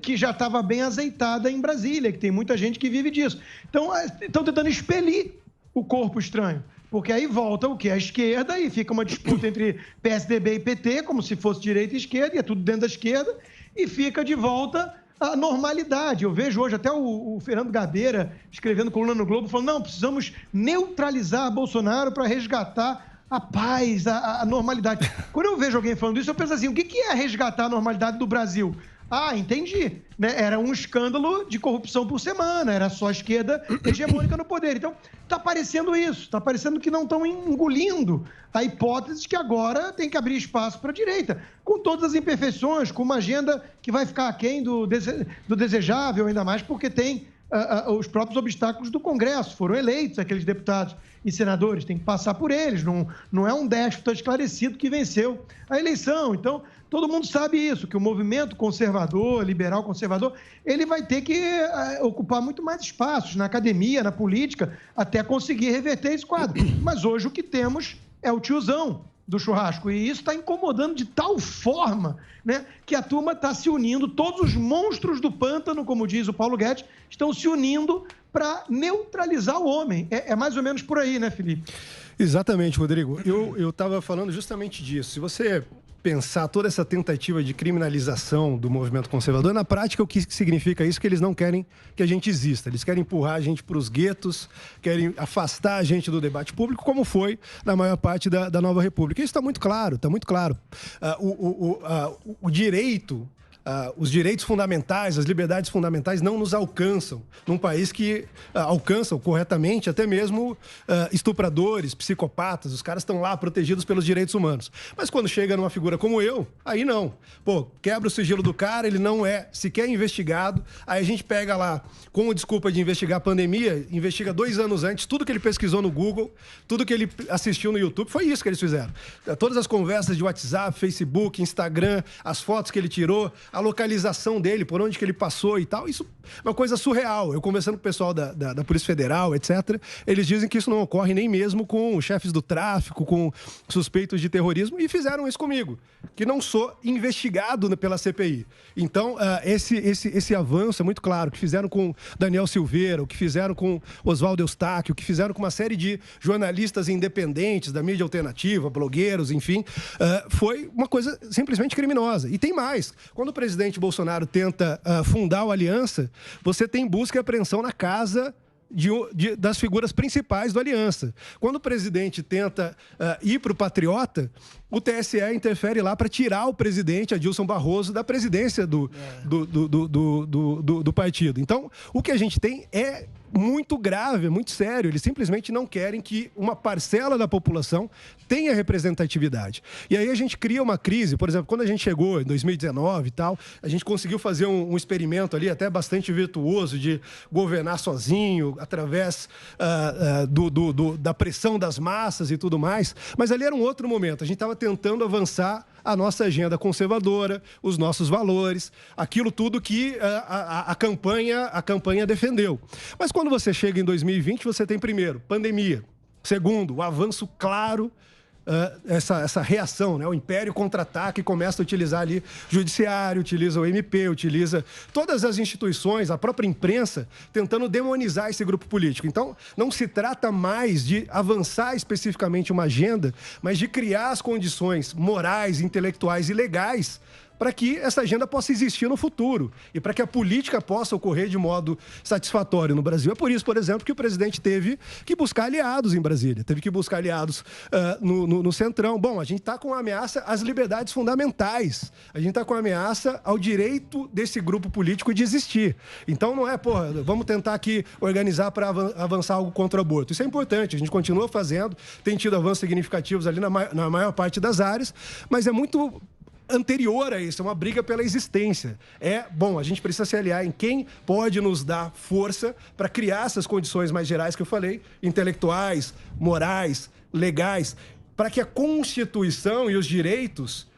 que já estava bem azeitada em Brasília, que tem muita gente que vive disso. Então, estão tentando expelir o corpo estranho. Porque aí volta o quê? A esquerda e fica uma disputa entre PSDB e PT, como se fosse direita e esquerda, e é tudo dentro da esquerda, e fica de volta a normalidade. Eu vejo hoje até o Fernando Gabeira escrevendo coluna no Globo, falando, não, precisamos neutralizar Bolsonaro para resgatar a paz, a normalidade. Quando eu vejo alguém falando isso, eu penso assim, o que é resgatar a normalidade do Brasil? Ah, entendi. Né? Era um escândalo de corrupção por semana, era só a esquerda hegemônica no poder. Então, está parecendo isso, está parecendo que não estão engolindo a hipótese de que agora tem que abrir espaço para a direita, com todas as imperfeições, com uma agenda que vai ficar aquém do desejável, ainda mais porque tem os próprios obstáculos do Congresso. Foram eleitos aqueles deputados e senadores, tem que passar por eles, não é um déspota esclarecido que venceu a eleição. Então, todo mundo sabe isso, que o movimento conservador, liberal conservador, ele vai ter que ocupar muito mais espaços na academia, na política, até conseguir reverter esse quadro. Mas hoje o que temos é o tiozão do churrasco, e isso está incomodando de tal forma, né, que a turma está se unindo, todos os monstros do pântano, como diz o Paulo Guedes, estão se unindo para neutralizar o homem. É mais ou menos por aí, né, Felipe? Exatamente, Rodrigo. Eu estava falando justamente disso. Se você pensar toda essa tentativa de criminalização do movimento conservador, na prática, o que significa isso? Que eles não querem que a gente exista. Eles querem empurrar a gente para os guetos, querem afastar a gente do debate público, como foi na maior parte da Nova República. Isso está muito claro, está muito claro. O direito... os direitos fundamentais, as liberdades fundamentais não nos alcançam num país que alcançam corretamente até mesmo estupradores, psicopatas, os caras estão lá protegidos pelos direitos humanos. Mas quando chega numa figura como eu, aí não. Pô, quebra o sigilo do cara, ele não é sequer investigado, aí a gente pega lá, com a desculpa de investigar a pandemia, investiga 2 anos antes, tudo que ele pesquisou no Google, tudo que ele assistiu no YouTube, foi isso que eles fizeram. Todas as conversas de WhatsApp, Facebook, Instagram, as fotos que ele tirou, a localização dele, por onde que ele passou e tal, isso é uma coisa surreal. Eu conversando com o pessoal da Polícia Federal, etc., eles dizem que isso não ocorre nem mesmo com chefes do tráfico, com suspeitos de terrorismo, e fizeram isso comigo, que não sou investigado pela CPI. Então, esse avanço é muito claro, o que fizeram com Daniel Silveira, o que fizeram com Oswaldo Eustáquio, o que fizeram com uma série de jornalistas independentes da mídia alternativa, blogueiros, enfim, foi uma coisa simplesmente criminosa. E tem mais. Quando o presidente Bolsonaro tenta fundar o Aliança, você tem busca e apreensão na casa das figuras principais do Aliança. Quando o presidente tenta ir para o Patriota, o TSE interfere lá para tirar o presidente, Adilson Barroso, da presidência do partido. Então, o que a gente tem é muito grave, muito sério. Eles simplesmente não querem que uma parcela da população tenha representatividade. E aí a gente cria uma crise. Por exemplo, quando a gente chegou em 2019 e tal, a gente conseguiu fazer um experimento ali até bastante virtuoso de governar sozinho, através da pressão das massas e tudo mais. Mas ali era um outro momento. A gente estava tentando avançar a nossa agenda conservadora, os nossos valores, aquilo tudo que a campanha defendeu. Mas quando você chega em 2020, você tem, primeiro, pandemia. Segundo, o avanço claro, essa reação, né? O Império contra-ataque começa a utilizar ali judiciário, utiliza o MP, utiliza todas as instituições, a própria imprensa, tentando demonizar esse grupo político. Então, não se trata mais de avançar especificamente uma agenda, mas de criar as condições morais, intelectuais e legais para que essa agenda possa existir no futuro e para que a política possa ocorrer de modo satisfatório no Brasil. É por isso, por exemplo, que o presidente teve que buscar aliados em Brasília, teve que buscar aliados no Centrão. Bom, a gente está com uma ameaça às liberdades fundamentais, a gente está com uma ameaça ao direito desse grupo político de existir. Então não é, vamos tentar aqui organizar para avançar algo contra o aborto. Isso é importante, a gente continua fazendo, tem tido avanços significativos ali na maior parte das áreas, mas é muito anterior a isso, é uma briga pela existência. A gente precisa se aliar em quem pode nos dar força para criar essas condições mais gerais que eu falei, intelectuais, morais, legais, para que a Constituição e os direitos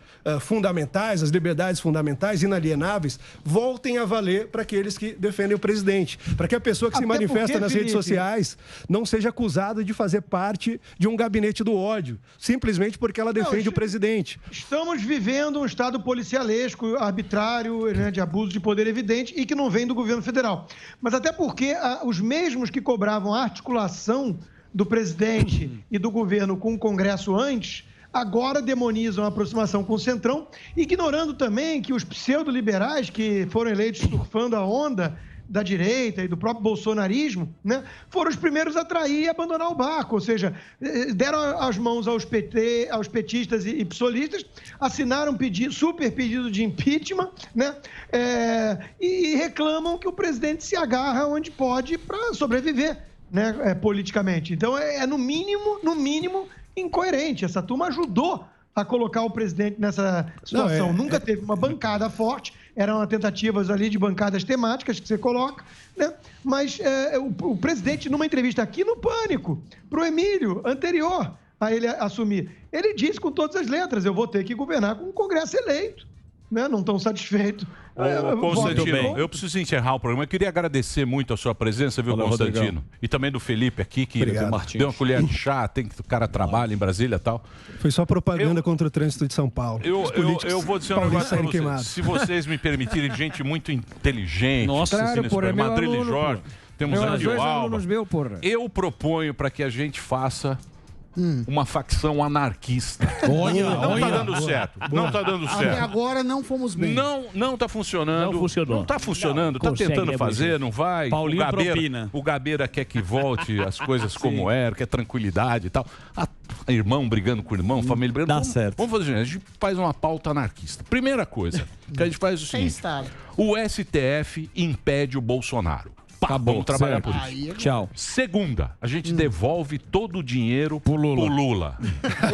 fundamentais, as liberdades fundamentais, inalienáveis, voltem a valer para aqueles que defendem o presidente. Para que a pessoa que se manifesta nas redes sociais não seja acusada de fazer parte de um gabinete do ódio, simplesmente porque ela defende o presidente. Estamos vivendo um estado policialesco, arbitrário, né, de abuso de poder evidente e que não vem do governo federal. Mas até porque os mesmos que cobravam a articulação do presidente e do governo com o Congresso antes, agora demonizam a aproximação com o Centrão, ignorando também que os pseudo-liberais que foram eleitos surfando a onda da direita e do próprio bolsonarismo, né, foram os primeiros a trair e abandonar o barco, ou seja, deram as mãos aos petistas e psolistas, assinaram super pedido de impeachment, né, e reclamam que o presidente se agarra onde pode para sobreviver, né, politicamente. Então, no mínimo, incoerente. Essa turma ajudou a colocar o presidente nessa situação. Nunca teve uma bancada forte, eram tentativas ali de bancadas temáticas que você coloca, né? Mas o presidente, numa entrevista aqui no Pânico, para o Emílio, anterior a ele assumir, ele disse com todas as letras, eu vou ter que governar com o Congresso eleito. Né? Não estão satisfeitos. Constantino, eu preciso encerrar o programa. Eu queria agradecer muito a sua presença, viu, Constantino? Rodrigão. E também do Felipe aqui, que deu uma colher de chá, o cara trabalha em Brasília e tal. Foi só propaganda contra o trânsito de São Paulo. Eu vou dizer uma coisa para vocês. Se vocês me permitirem, gente muito inteligente, Madrilene Jorge, temos aqui o Alba. Eu proponho para que a gente faça uma facção anarquista. Não está dando certo. Não está dando certo. Até agora não fomos bem. Não está funcionando. Não funcionou. Não está funcionando. Está tentando fazer, não vai. Paulinho o Gabeira quer que volte as coisas como eram, quer tranquilidade e tal. Irmão brigando com irmão, família brigando. Dá certo. Vamos fazer, a gente faz uma pauta anarquista. Primeira coisa que a gente faz é o seguinte: o STF impede o Bolsonaro. Vamos trabalhar por isso. Tchau. Segunda, a gente devolve todo o dinheiro pro Lula.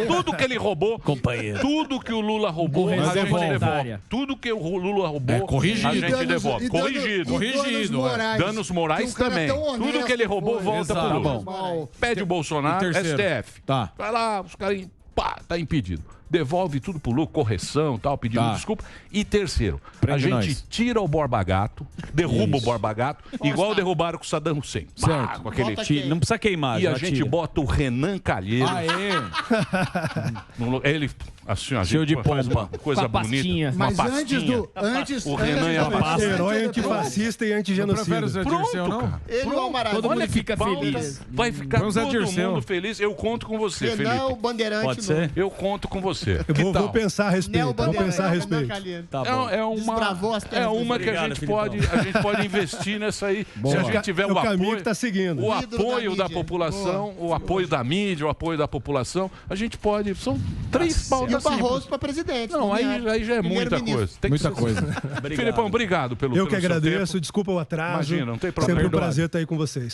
Tudo que ele roubou, companheiro. Tudo que o Lula roubou, a gente devolve. Tudo que o Lula roubou, a gente devolve. Corrigido. Danos morais também. Tudo que ele roubou, volta pro Lula. Pede o Bolsonaro, STF. Vai lá, os caras, tá impedido. Devolve tudo pro Lula, correção, tal, pedindo desculpa. E terceiro, a gente tira o Borba Gato, derruba o Borba Gato, igual derrubaram com o Saddam Hussein. Certo. Com aquele não precisa queimar. E a gente bota o Renan Calheiros. Ele, assim, a cheio de pompa. Coisa bonita. Mas antes o Renan é um herói antifascista e antigenocida. Pronto, cara. Ele e o Almaraz. Todo mundo fica feliz. Vai ficar todo mundo feliz. Eu conto com você, Felipe. Renan, o bandeirante. Pode ser? Eu conto com você. Eu vou pensar a respeito. Tá bom. É uma que a gente pode investir nessa aí. Se a gente tiver o apoio que tá seguindo. O apoio da população, o apoio da mídia, o apoio da população, a gente pode. São 3 pautas. E o Barroso para presidente. Não, aí já é muita coisa. Muita coisa. Filipão, obrigado pelo Eu que agradeço, desculpa o atraso. Imagina, não tem problema. Sempre um prazer estar aí com vocês.